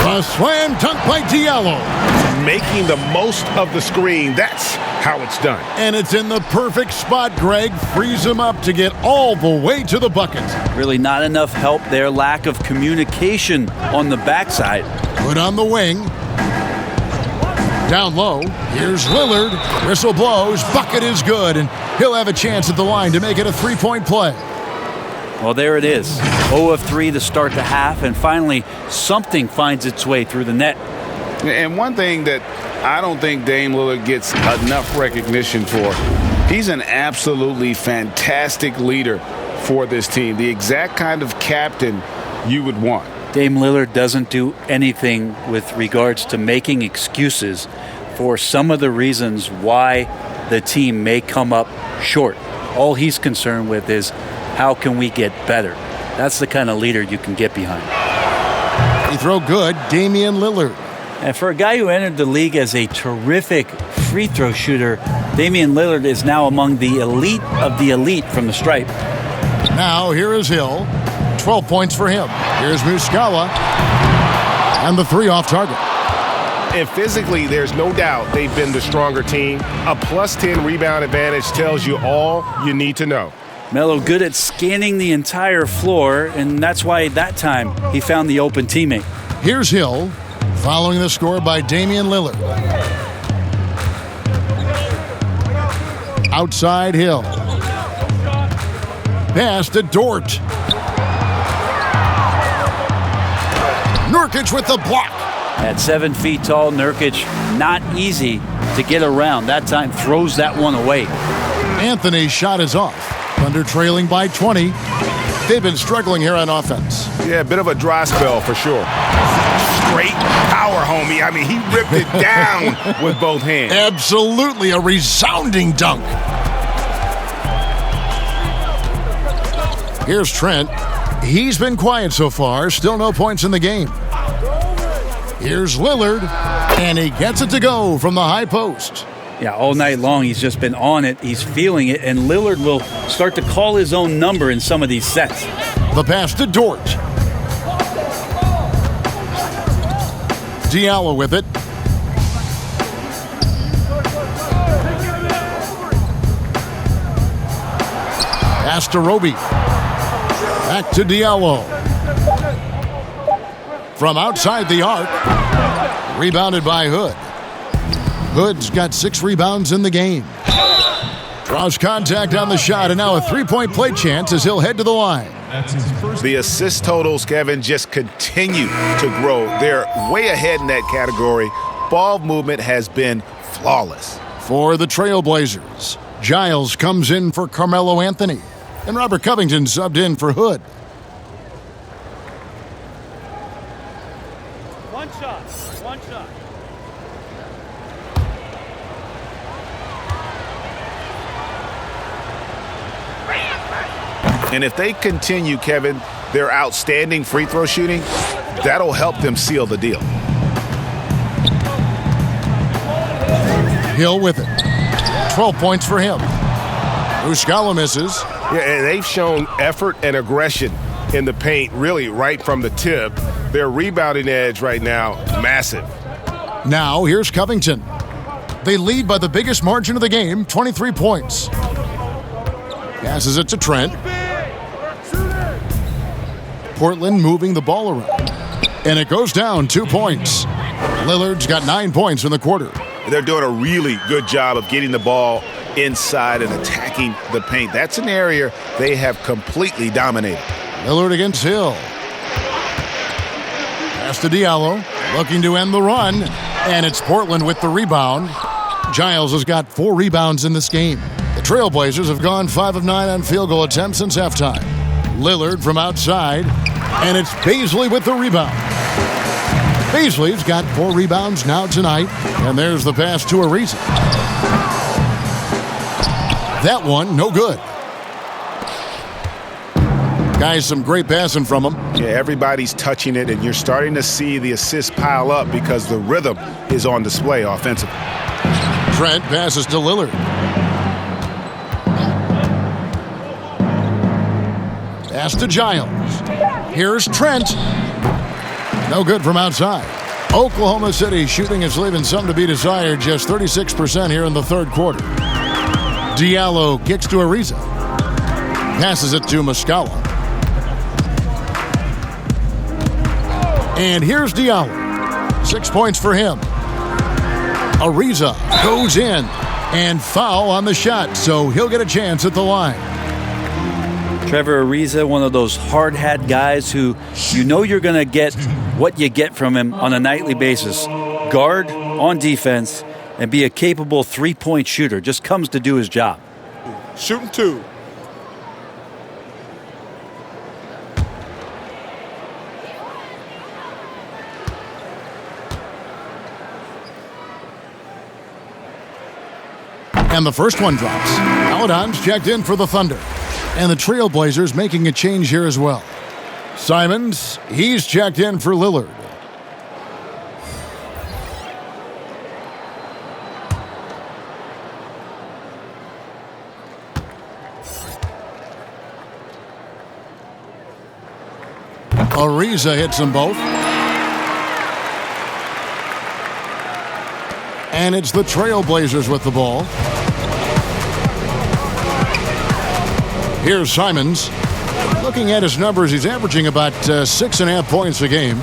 A slam dunk by Diallo. Making the most of the screen. That's how it's done. And it's in the perfect spot, Greg. Frees him up to get all the way to the bucket. Really not enough help there. Lack of communication on the backside. Put on the wing. Down low, here's Lillard. Whistle blows, bucket is good, and he'll have a chance at the line to make it a three-point play. Well, there it is. 0 of 3 to start the half, and finally something finds its way through the net. And one thing that I don't think Dame Lillard gets enough recognition for, he's an absolutely fantastic leader for this team, the exact kind of captain you would want. Dame Lillard doesn't do anything with regards to making excuses for some of the reasons why the team may come up short. All he's concerned with is how can we get better. That's the kind of leader you can get behind. Free throw good, Damien Lillard. And for a guy who entered the league as a terrific free throw shooter, Damian Lillard is now among the elite of the elite from the stripe. Now here is Hill. 12 points for him. Here's Muscala. And the 3 off target. And physically, there's no doubt they've been the stronger team. A plus 10 rebound advantage tells you all you need to know. Melo good at scanning the entire floor, and that's why that time he found the open teammate. Here's Hill, following the score by Damian Lillard. Outside Hill. Pass to Dort. Nurkic with the block. At 7 feet tall, Nurkic, not easy to get around. That time throws that one away. Anthony's shot is off. Thunder trailing by 20. They've been struggling here on offense. Yeah, a bit of a dry spell for sure. Straight power, homie. I mean, he ripped it down with both hands. Absolutely a resounding dunk. Here's Trent. He's been quiet so far. Still no points in the game. Here's Lillard, and he gets it to go from the high post. Yeah, all night long he's just been on it. He's feeling it, and Lillard will start to call his own number in some of these sets. The pass to Dort. Diallo with it. Pass to Roby. Back to Diallo. From outside the arc. Rebounded by Hood. Hood's got 6 rebounds in the game. Draws contact on the shot, and now a 3-point play chance as he'll head to the line. The assist totals, Kevin, just continue to grow. They're way ahead in that category. Ball movement has been flawless. For the Trailblazers, Giles comes in for Carmelo Anthony, and Robert Covington subbed in for Hood. One shot. And if they continue, Kevin, their outstanding free throw shooting, that'll help them seal the deal. Hill with it. 12 points for him. Muscala misses. Yeah, and they've shown effort and aggression in the paint, really right from the tip. Their rebounding edge right now, massive. Now here's Covington. They lead by the biggest margin of the game, 23 points. Passes it to Trent. Portland moving the ball around. And it goes down 2 points. Lillard's got 9 points in the quarter. They're doing a really good job of getting the ball inside and attacking the paint. That's an area they have completely dominated. Lillard against Hill. Pass to Diallo, looking to end the run. And it's Portland with the rebound. Giles has got 4 rebounds in this game. The Trailblazers have gone 5 of 9 on field goal attempts since halftime. Lillard from outside, and it's Baisley with the rebound. Baisley's got 4 rebounds now tonight, and there's the pass to Ariza. That one, no good. Guys, some great passing from him. Yeah, everybody's touching it, and you're starting to see the assists pile up because the rhythm is on display offensively. Trent passes to Lillard. Pass to Giles. Here's Trent. No good from outside. Oklahoma City shooting is leaving some to be desired. Just 36% here in the third quarter. Diallo kicks to Ariza. Passes it to Muscala. And here's Diallo. 6 points for him. Ariza goes in, and foul on the shot, so he'll get a chance at the line. Trevor Ariza, one of those hard-hat guys who you know you're going to get what you get from him on a nightly basis. Guard on defense and be a capable three-point shooter. Just comes to do his job. Shooting 2. And the first one drops. Paladon's checked in for the Thunder. And the Trailblazers making a change here as well. Simons, he's checked in for Lillard. Ariza hits them both. And it's the Trailblazers with the ball. Here's Simons. Looking at his numbers, he's averaging about 6.5 points a game.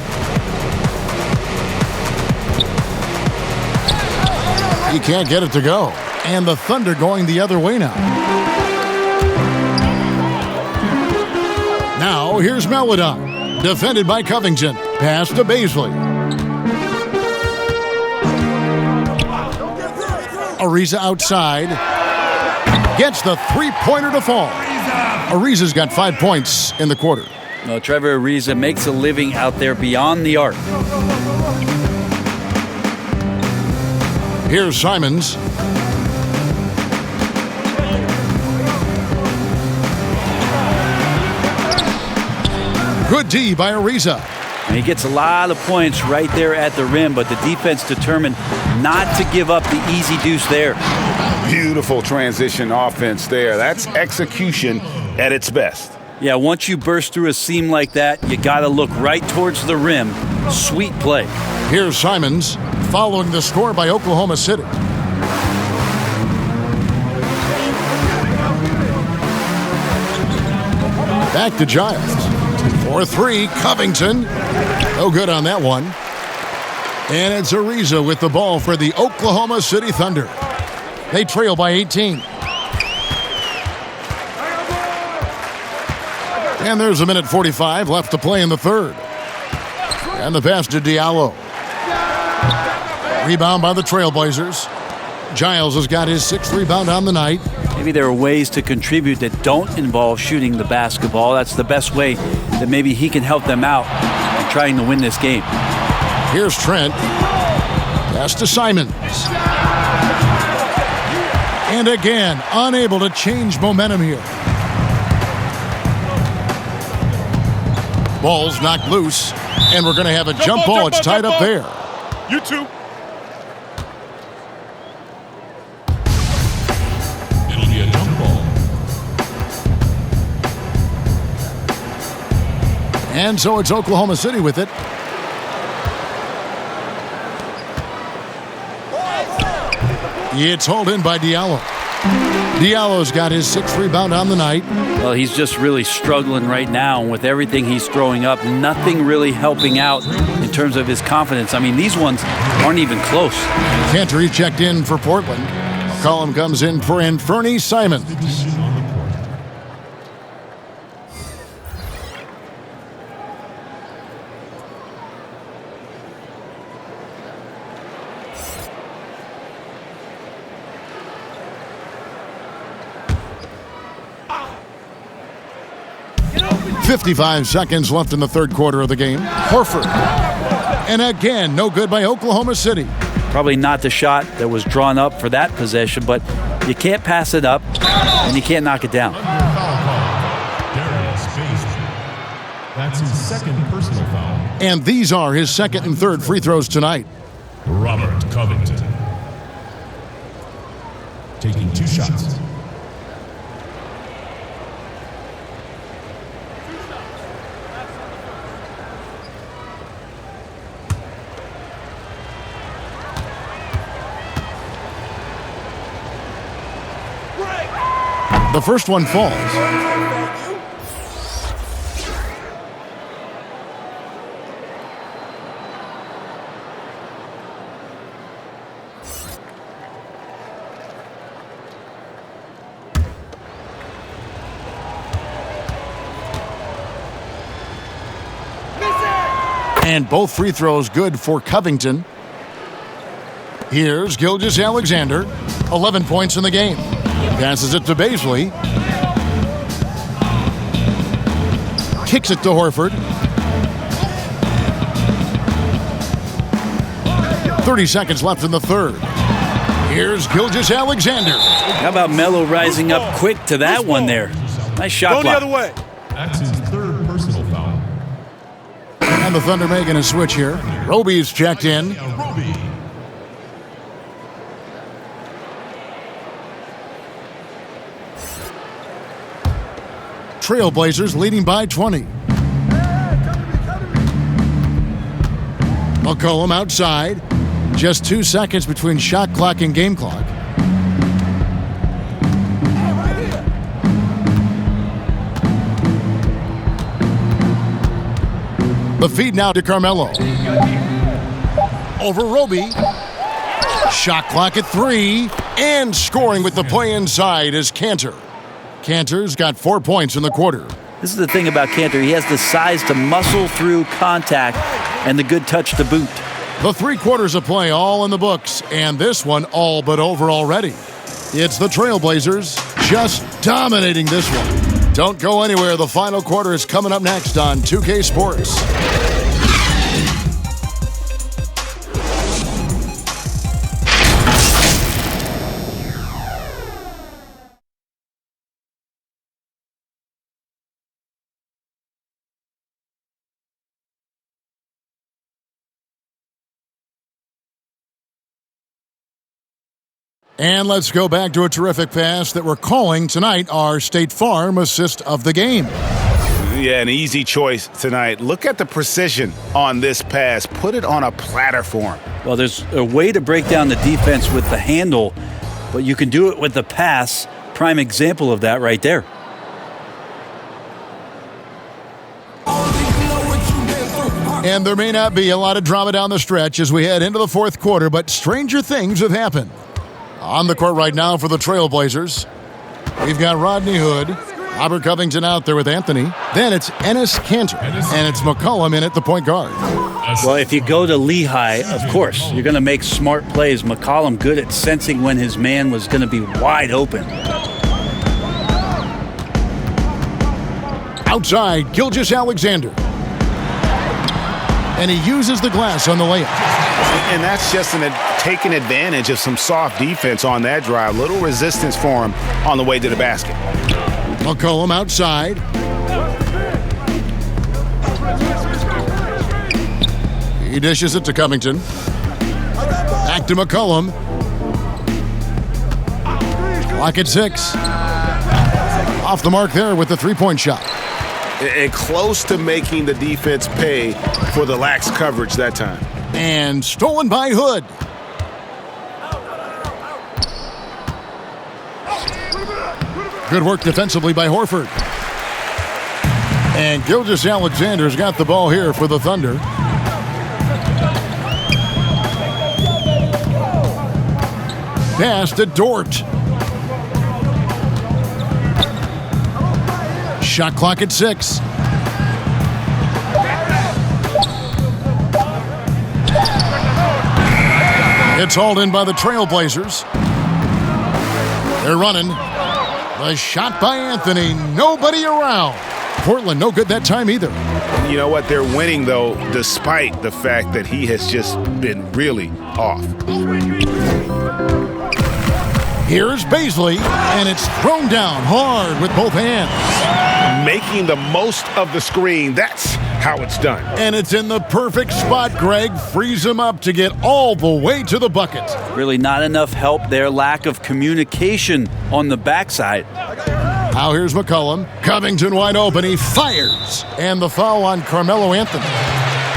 He can't get it to go. And the Thunder going the other way now. Now, here's Melodon. Defended by Covington. Pass to Baisley. Ariza outside. Gets the three-pointer to fall. Ariza's got 5 points in the quarter. No, Trevor Ariza makes a living out there beyond the arc. Here's Simons. Good D by Ariza. And he gets a lot of points right there at the rim, but the defense determined not to give up the easy deuce there. Beautiful transition offense there. That's execution at its best. Yeah, once you burst through a seam like that, you got to look right towards the rim. Sweet play. Here's Simons, following the score by Oklahoma City. Back to Giles. For 3, Covington. No good on that one. And it's Ariza with the ball for the Oklahoma City Thunder. They trail by 18. And there's 1:45 left to play in the third. And the pass to Diallo. Rebound by the Trailblazers. Giles has got his 6th rebound on the night. Maybe there are ways to contribute that don't involve shooting the basketball. That's the best way that maybe he can help them out in trying to win this game. Here's Trent. Pass to Simons. And again, unable to change momentum here. Ball's knocked loose, and we're going to have a jump ball. It's tied up there. You too. It'll be a jump ball. And so it's Oklahoma City with it. It's hauled in by Diallo. Diallo's got his 6th rebound on the night. Well, he's just really struggling right now with everything he's throwing up. Nothing really helping out in terms of his confidence. I mean, these ones aren't even close. Cantor checked in for Portland. McCollum comes in for Anferny Simons. 55 seconds left in the third quarter of the game. Horford. And again, no good by Oklahoma City. Probably not the shot that was drawn up for that possession, but you can't pass it up, and you can't knock it down. That's his 2nd personal foul. And these are his 2nd and 3rd free throws tonight. Robert Covington. Taking 2 shots. The first one falls. And both free throws good for Covington. Here's Gilgeous-Alexander, 11 points in the game. Passes it to Baisley. Kicks it to Horford. 30 seconds left in the third. Here's Gilgeous-Alexander. How about Melo rising up quick to that one there? Nice shot Go the block. other way. That's his third personal foul. And the Thunder making a switch here. Roby's checked in. Trailblazers leading by 20. McCollum outside. Just 2 seconds between shot clock and game clock. The feed now to Carmelo. Over Roby. Shot clock at 3. And scoring with the play inside is Cantor. Cantor's got 4 points in the quarter. This is the thing about Cantor. He has the size to muscle through contact and the good touch to boot. The 3 quarters of play all in the books, and this one all but over already. It's the Trailblazers just dominating this one. Don't go anywhere. The final quarter is coming up next on 2K Sports. And let's go back to a terrific pass that we're calling tonight our State Farm assist of the game. Yeah, an easy choice tonight. Look at the precision on this pass. Put it on a platter for him. Well, there's a way to break down the defense with the handle, but you can do it with the pass. Prime example of that right there. And there may not be a lot of drama down the stretch as we head into the fourth quarter, but stranger things have happened. On the court right now for the Trailblazers, we've got Rodney Hood, Robert Covington out there with Anthony. Then it's Enes Kanter, and it's McCollum in at the point guard. Well, if you go to Lehigh, of course, you're going to make smart plays. McCollum good at sensing when his man was going to be wide open. Outside, Gilgeous-Alexander. And he uses the glass on the layup. And that's just taking advantage of some soft defense on that drive. Little resistance for him on the way to the basket. McCollum outside. He dishes it to Covington. Back to McCollum. Clock at 6. Off the mark there with the three-point shot. And close to making the defense pay for the lax coverage that time. And stolen by Hood. Good work defensively by Horford. And Gilgeous-Alexander's got the ball here for the Thunder. Pass to Dort. Shot clock at 6. It's hauled in by the Trailblazers. They're running. The shot by Anthony. Nobody around. Portland no good that time either. You know what? They're winning, though, despite the fact that he has just been really off. Here's Baisley, and it's thrown down hard with both hands. Making the most of the screen. That's how it's done. And it's in the perfect spot, Greg. Frees him up to get all the way to the bucket. Really not enough help there. Lack of communication on the backside. Now here's McCollum. Covington wide open. He fires. And the foul on Carmelo Anthony.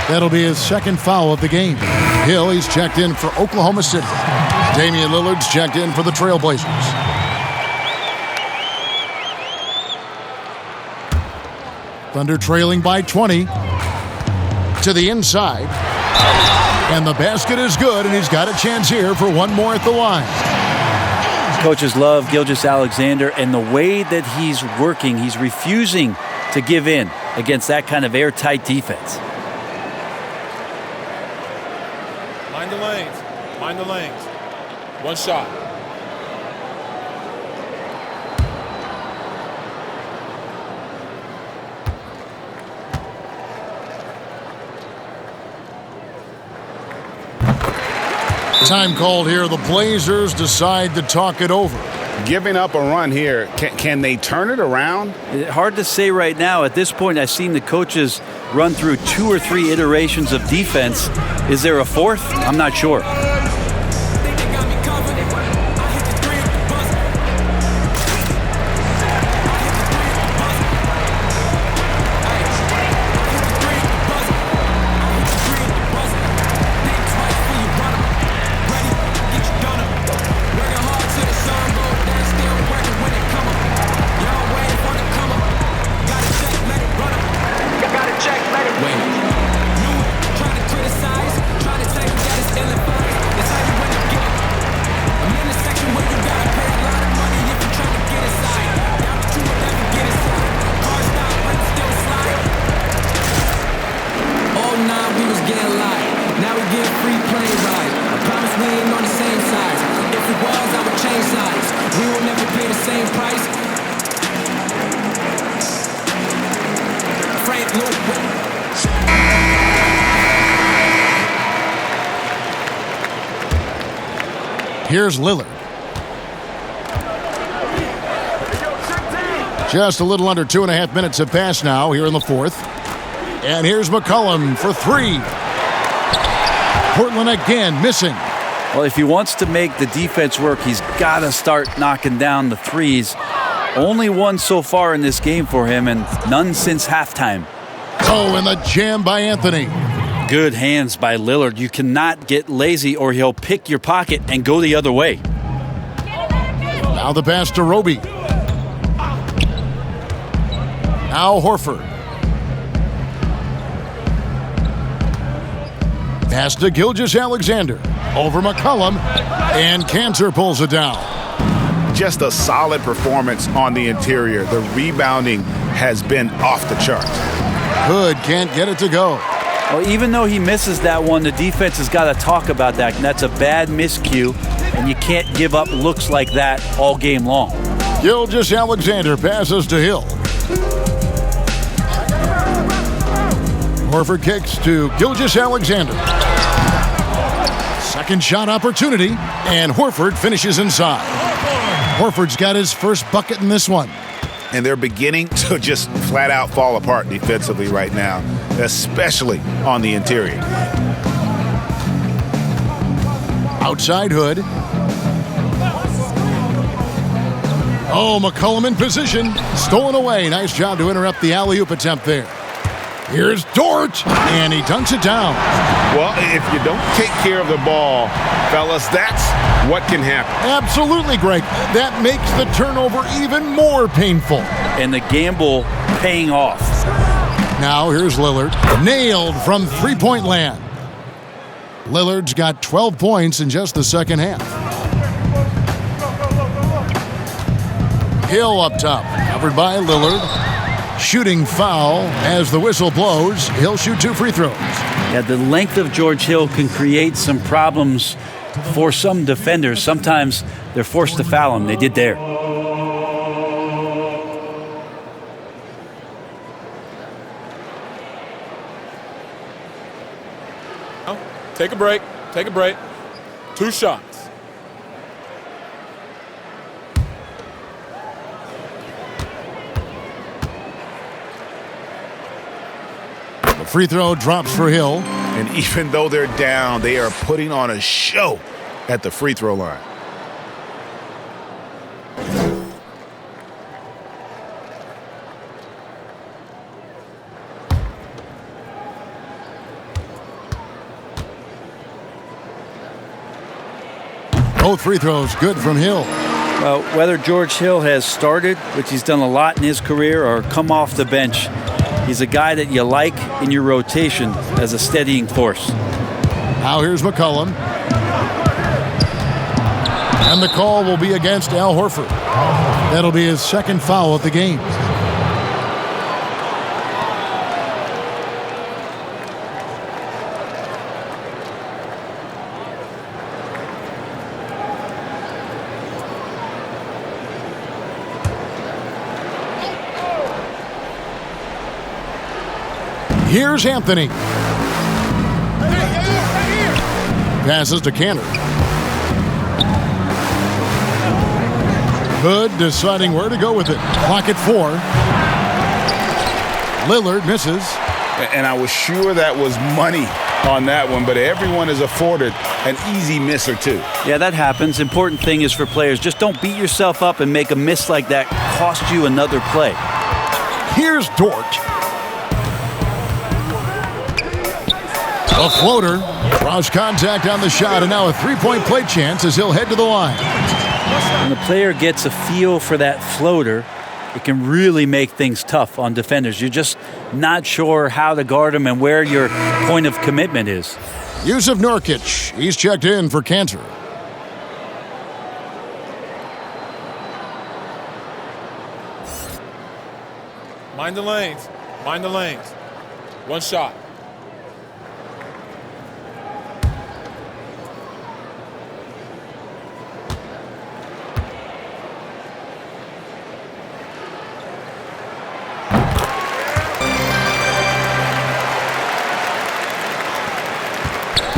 That'll be his second foul of the game. Hill, he's checked in for Oklahoma City. Damian Lillard's checked in for the Trailblazers. Thunder trailing by 20 to the inside. And the basket is good, and he's got a chance here for one more at the line. Coaches love Gilgeous-Alexander, and the way that he's working, he's refusing to give in against that kind of airtight defense. the lanes. Mind the lanes. One shot. Time called here. The Blazers decide to talk it over. Giving up a run here. Can they turn it around? Hard to say right now. At this point, I've seen the coaches run through 2 or 3 iterations of defense. Is there a fourth? I'm not sure. Here's Lillard. Just a little under 2.5 minutes have passed now here in the fourth. And here's McCollum for 3. Portland again missing. Well, if he wants to make the defense work, he's got to start knocking down the threes. Only one so far in this game for him, and none since halftime. Oh, and the jam by Anthony. Good hands by Lillard. You cannot get lazy or he'll pick your pocket and go the other way. Now the pass to Roby. Now Horford. Pass to Gilgeous-Alexander. Over McCollum. And Cantor pulls it down. Just a solid performance on the interior. The rebounding has been off the charts. Hood can't get it to go. Well, even though he misses that one, the defense has got to talk about that. And that's a bad miscue, and you can't give up looks like that all game long. Gilgeous-Alexander passes to Hill. Horford kicks to Gilgeous-Alexander. Second shot opportunity, and Horford finishes inside. Horford's got his first bucket in this one. And they're beginning to just flat out fall apart defensively right now, especially on the interior. Outside Hood. Oh, McCollum in position. Stolen away. Nice job to interrupt the alley-oop attempt there. Here's Dort, and he dunks it down. Well, if you don't take care of the ball, fellas, that's what can happen. Absolutely, Greg. That makes the turnover even more painful. And the gamble paying off. Now here's Lillard. Nailed from three-point land. Lillard's got 12 points in just the second half. Hill up top, covered by Lillard. Shooting foul as the whistle blows. He'll shoot 2 free throws. Yeah, the length of George Hill can create some problems for some defenders. Sometimes they're forced to foul him. They did there. Take a break. Take a break. 2 shots. The free throw drops for Hill. And even though they're down, they are putting on a show at the free throw line. Both free throws good from Hill. Well, whether George Hill has started, which he's done a lot in his career, or come off the bench, he's a guy that you like in your rotation as a steadying force. Now here's McCollum. And the call will be against Al Horford. That'll be his second foul of the game. Here's Anthony. Passes to Cantor. Hood deciding where to go with it. Clock at 4. Lillard misses. And I was sure that was money on that one, but everyone is afforded an easy miss or two. Yeah, that happens. Important thing is for players, just don't beat yourself up and make a miss like that cost you another play. Here's Dort. A floater. Cross contact on the shot, and now a three-point play chance as he'll head to the line. When the player gets a feel for that floater, it can really make things tough on defenders. You're just not sure how to guard them and where your point of commitment is. Yusuf Nurkic. He's checked in for Cantor. Mind the lanes. Mind the lanes. One shot.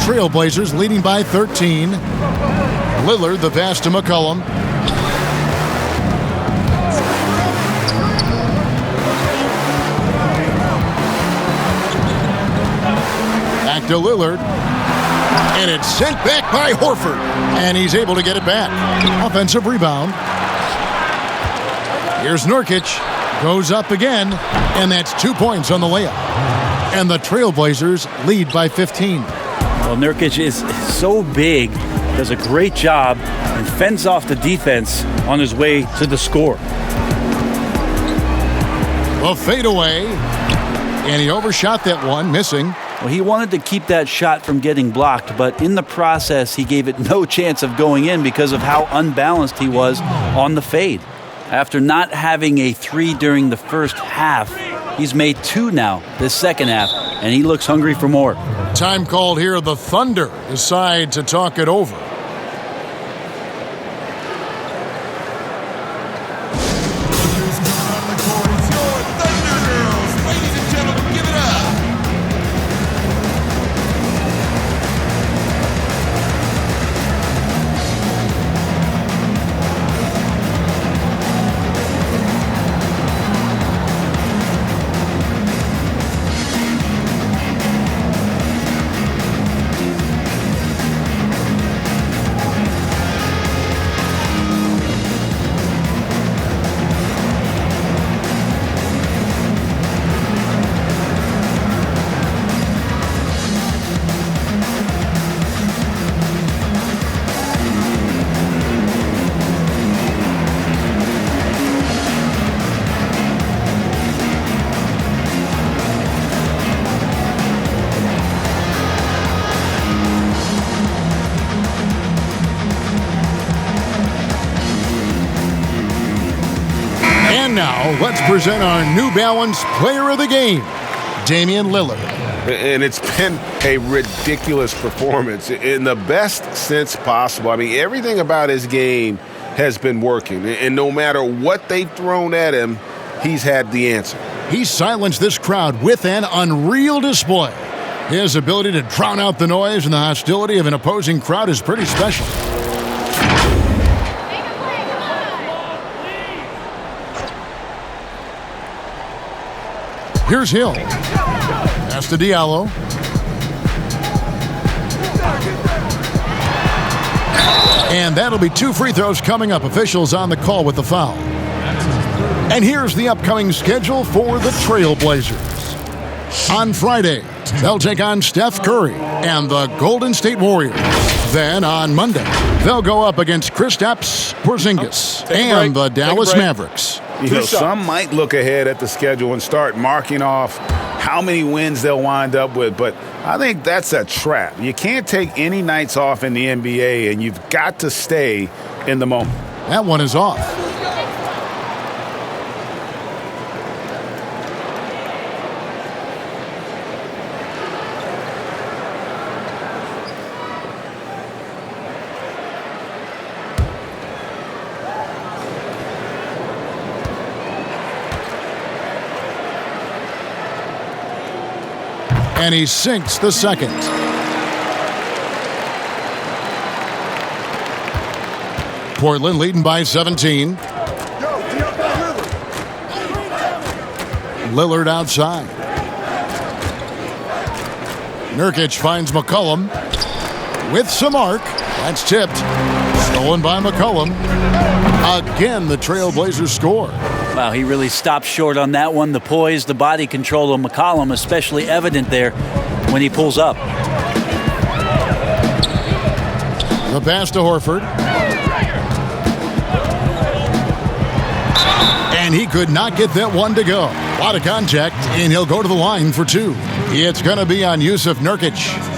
Trailblazers leading by 13. Lillard the pass to McCollum. Back to Lillard. And it's sent back by Horford. And he's able to get it back. Offensive rebound. Here's Nurkic. Goes up again. And that's 2 points on the layup. And the Trailblazers lead by 15. Well, Nurkic is so big, does a great job, and fends off the defense on his way to the score. A fadeaway, and he overshot that one, missing. Well, he wanted to keep that shot from getting blocked, but in the process, he gave it no chance of going in because of how unbalanced he was on the fade. After not having a 3 during the first half, he's made 2 now this second half, and he looks hungry for more. Time called here. The Thunder decide to talk it over. Now, let's present our New Balance Player of the Game, Damian Lillard. And it's been a ridiculous performance in the best sense possible. I mean, everything about his game has been working. And no matter what they've thrown at him, he's had the answer. He silenced this crowd with an unreal display. His ability to drown out the noise and the hostility of an opposing crowd is pretty special. Here's Hill. Pass to Diallo. And that'll be 2 free throws coming up. Officials on the call with the foul. And here's the upcoming schedule for the Trailblazers. On Friday, they'll take on Steph Curry and the Golden State Warriors. Then on Monday, they'll go up against Kristaps Porzingis and the Dallas Mavericks. You know, some might look ahead at the schedule and start marking off how many wins they'll wind up with, but I think that's a trap. You can't take any nights off in the NBA, and you've got to stay in the moment. That one is off. and he sinks the second. Portland leading by 17. Lillard outside. Nurkic finds McCollum with some arc. That's tipped. Stolen by McCollum. Again, the Trailblazers score. Wow, he really stopped short on that one. The poise, the body control of McCollum, especially evident there when he pulls up. The pass to Horford. And he could not get that one to go. A lot of contact, and he'll go to the line for two. It's going to be on Yusuf Nurkic.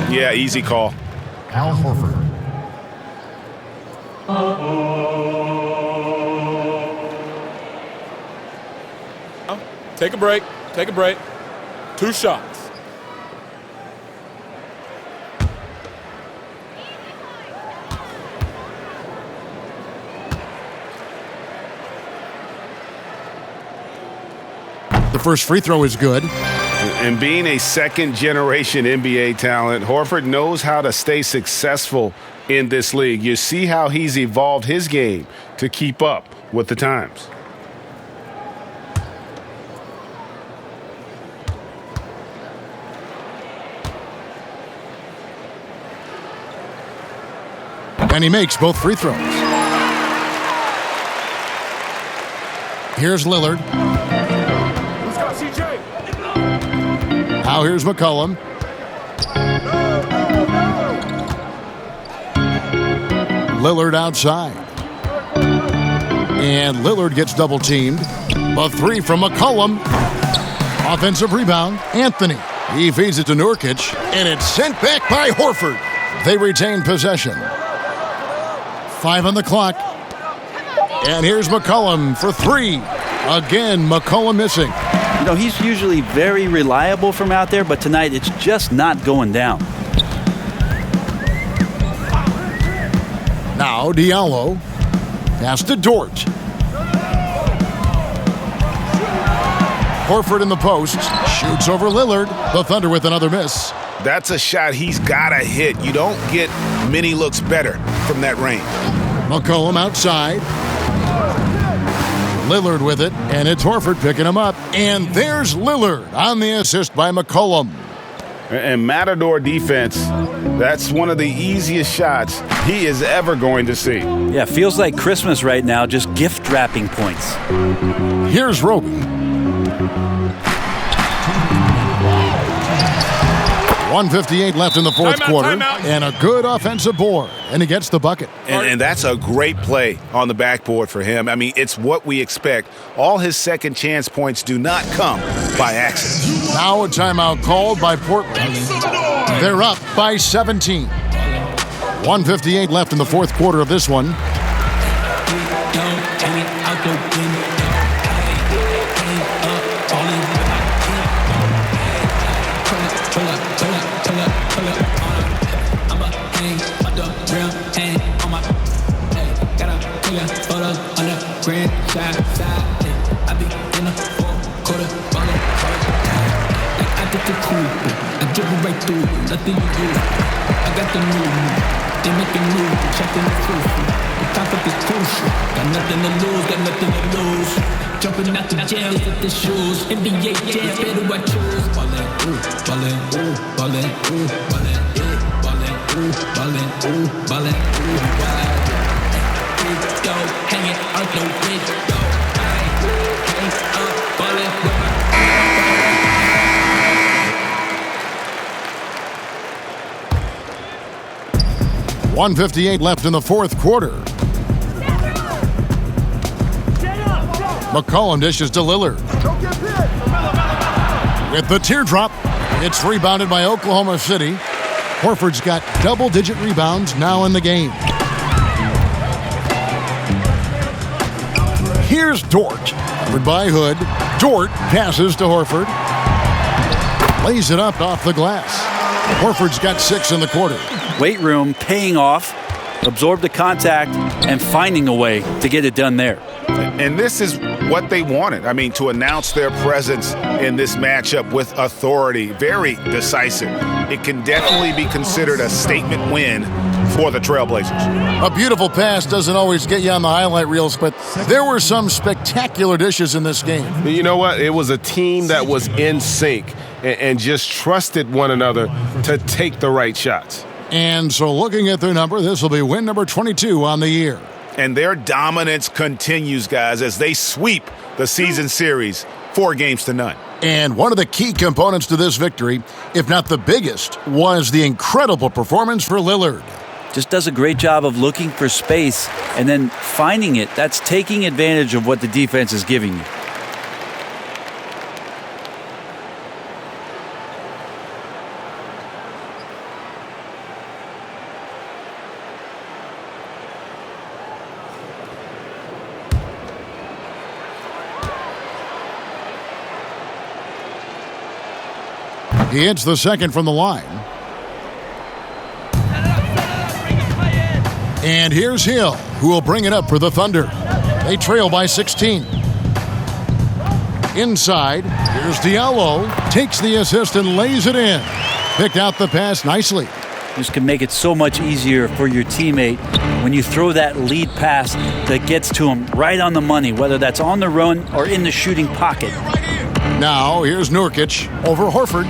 Yeah, easy call. Al Horford. Take a break. Take a break. 2 shots. The first free throw is good. And being a second-generation NBA talent, Horford knows how to stay successful in this league. You see how he's evolved his game to keep up with the times. And he makes both free throws. Here's Lillard. Let's go, CJ. Now here's McCollum. Lillard outside. And Lillard gets double teamed. A three from McCollum. Offensive rebound, Anthony. He feeds it to Nurkic, and it's sent back by Horford. They retain possession. 5 on the clock. And here's McCollum for 3. Again, McCollum missing. You know, he's usually very reliable from out there, but tonight it's just not going down. Now Diallo. Pass to Dort. Horford in the post. Shoots over Lillard. The Thunder with another miss. That's a shot he's got to hit. You don't get many looks better from that range. McCollum outside. Lillard with it, and it's Horford picking him up. And there's Lillard on the assist by McCollum. And Matador defense, that's one of the easiest shots he is ever going to see. Yeah, feels like Christmas right now, just gift wrapping points. Here's Roby. 1:58 left in the fourth quarter, and a good offensive board, and he gets the bucket. And that's a great play on the backboard for him. I mean, it's what we expect. All his second chance points do not come by accident. Now a timeout called by Portland. They're up by 17. 1:58 left in the fourth quarter of this one. I dribble right through, nothing you do. I got the movement, they making move, checking the truth. The top of is crucial, got nothing to lose, got nothing to lose. Jumping out the jail with the shoes, NBA jam, better what choose. Ballin', ooh, ballin', ooh, ballin', ooh, ballin', ballin', ooh, ballin', ooh, ballin', ooh, ballin'. Go, hang it out the window. Hang up, ballin' with my 1:58 left in the fourth quarter. McCollum dishes to Lillard. With the teardrop, it's rebounded by Oklahoma City. Horford's got double-digit rebounds now in the game. Here's Dort, covered by Hood. Dort passes to Horford. Lays it up off the glass. Horford's got 6 in the quarter. Weight room paying off, absorb the contact, and finding a way to get it done there. And this is what they wanted. I mean, to announce their presence in this matchup with authority, very decisive. It can definitely be considered a statement win for the Trailblazers. A beautiful pass doesn't always get you on the highlight reels, but there were some spectacular dishes in this game. You know what? It was a team that was in sync and just trusted one another to take the right shots. And so looking at their number, this will be win number 22 on the year. And their dominance continues, guys, as they sweep the season series 4-0. And one of the key components to this victory, if not the biggest, was the incredible performance for Lillard. Just does a great job of looking for space and then finding it. That's taking advantage of what the defense is giving you. He hits the second from the line. And here's Hill, who will bring it up for the Thunder. They trail by 16. Inside, here's Diallo. Takes the assist and lays it in. Picked out the pass nicely. This can make it so much easier for your teammate when you throw that lead pass that gets to him right on the money, whether that's on the run or in the shooting pocket. Now, here's Nurkic over Horford.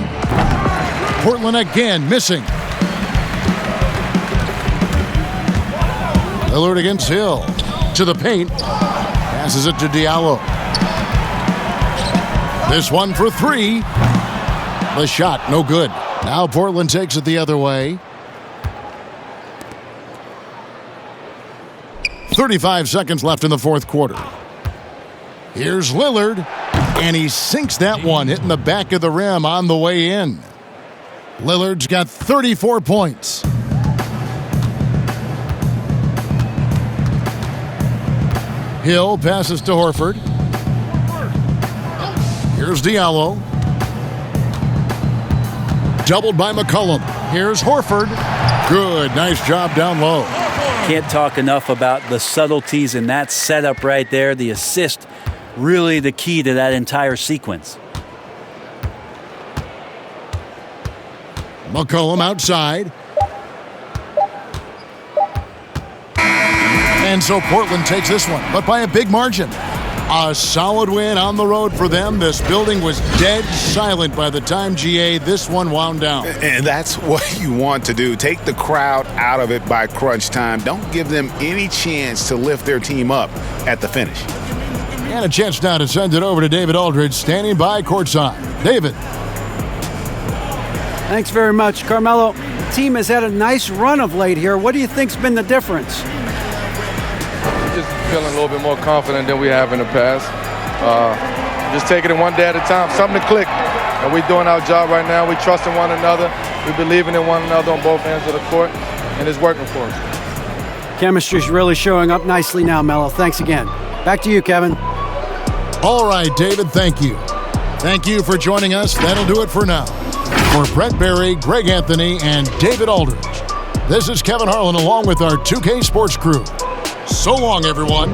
Portland again missing. Lillard against Hill. To the paint. Passes it to Diallo. This one for three. The shot, no good. Now Portland takes it the other way. 35 seconds left in the fourth quarter. Here's Lillard. And he sinks that one, hitting the back of the rim on the way in. Lillard's got 34 points. Hill passes to Horford. Here's Diallo. Doubled by McCollum. Here's Horford. Good, nice job down low. Can't talk enough about the subtleties in that setup right there. The assist, really the key to that entire sequence. McCollum outside. And so Portland takes this one, but by a big margin. A solid win on the road for them. This building was dead silent by the time, GA, this one wound down. And that's what you want to do. Take the crowd out of it by crunch time. Don't give them any chance to lift their team up at the finish. And a chance now to send it over to David Aldridge, standing by courtside. David. Thanks very much, Carmelo. The team has had a nice run of late here. What do you think's been the difference? Just feeling a little bit more confident than we have in the past. Just taking it one day at a time. Something to click. And we're doing our job right now. We're trusting one another. We're believing in one another on both ends of the court. And it's working for us. Chemistry's really showing up nicely now, Melo. Thanks again. Back to you, Kevin. All right, David, thank you. Thank you for joining us. That'll do it for now. For Brett Berry, Greg Anthony, and David Aldridge, this is Kevin Harlan along with our 2K Sports crew. So long, everyone.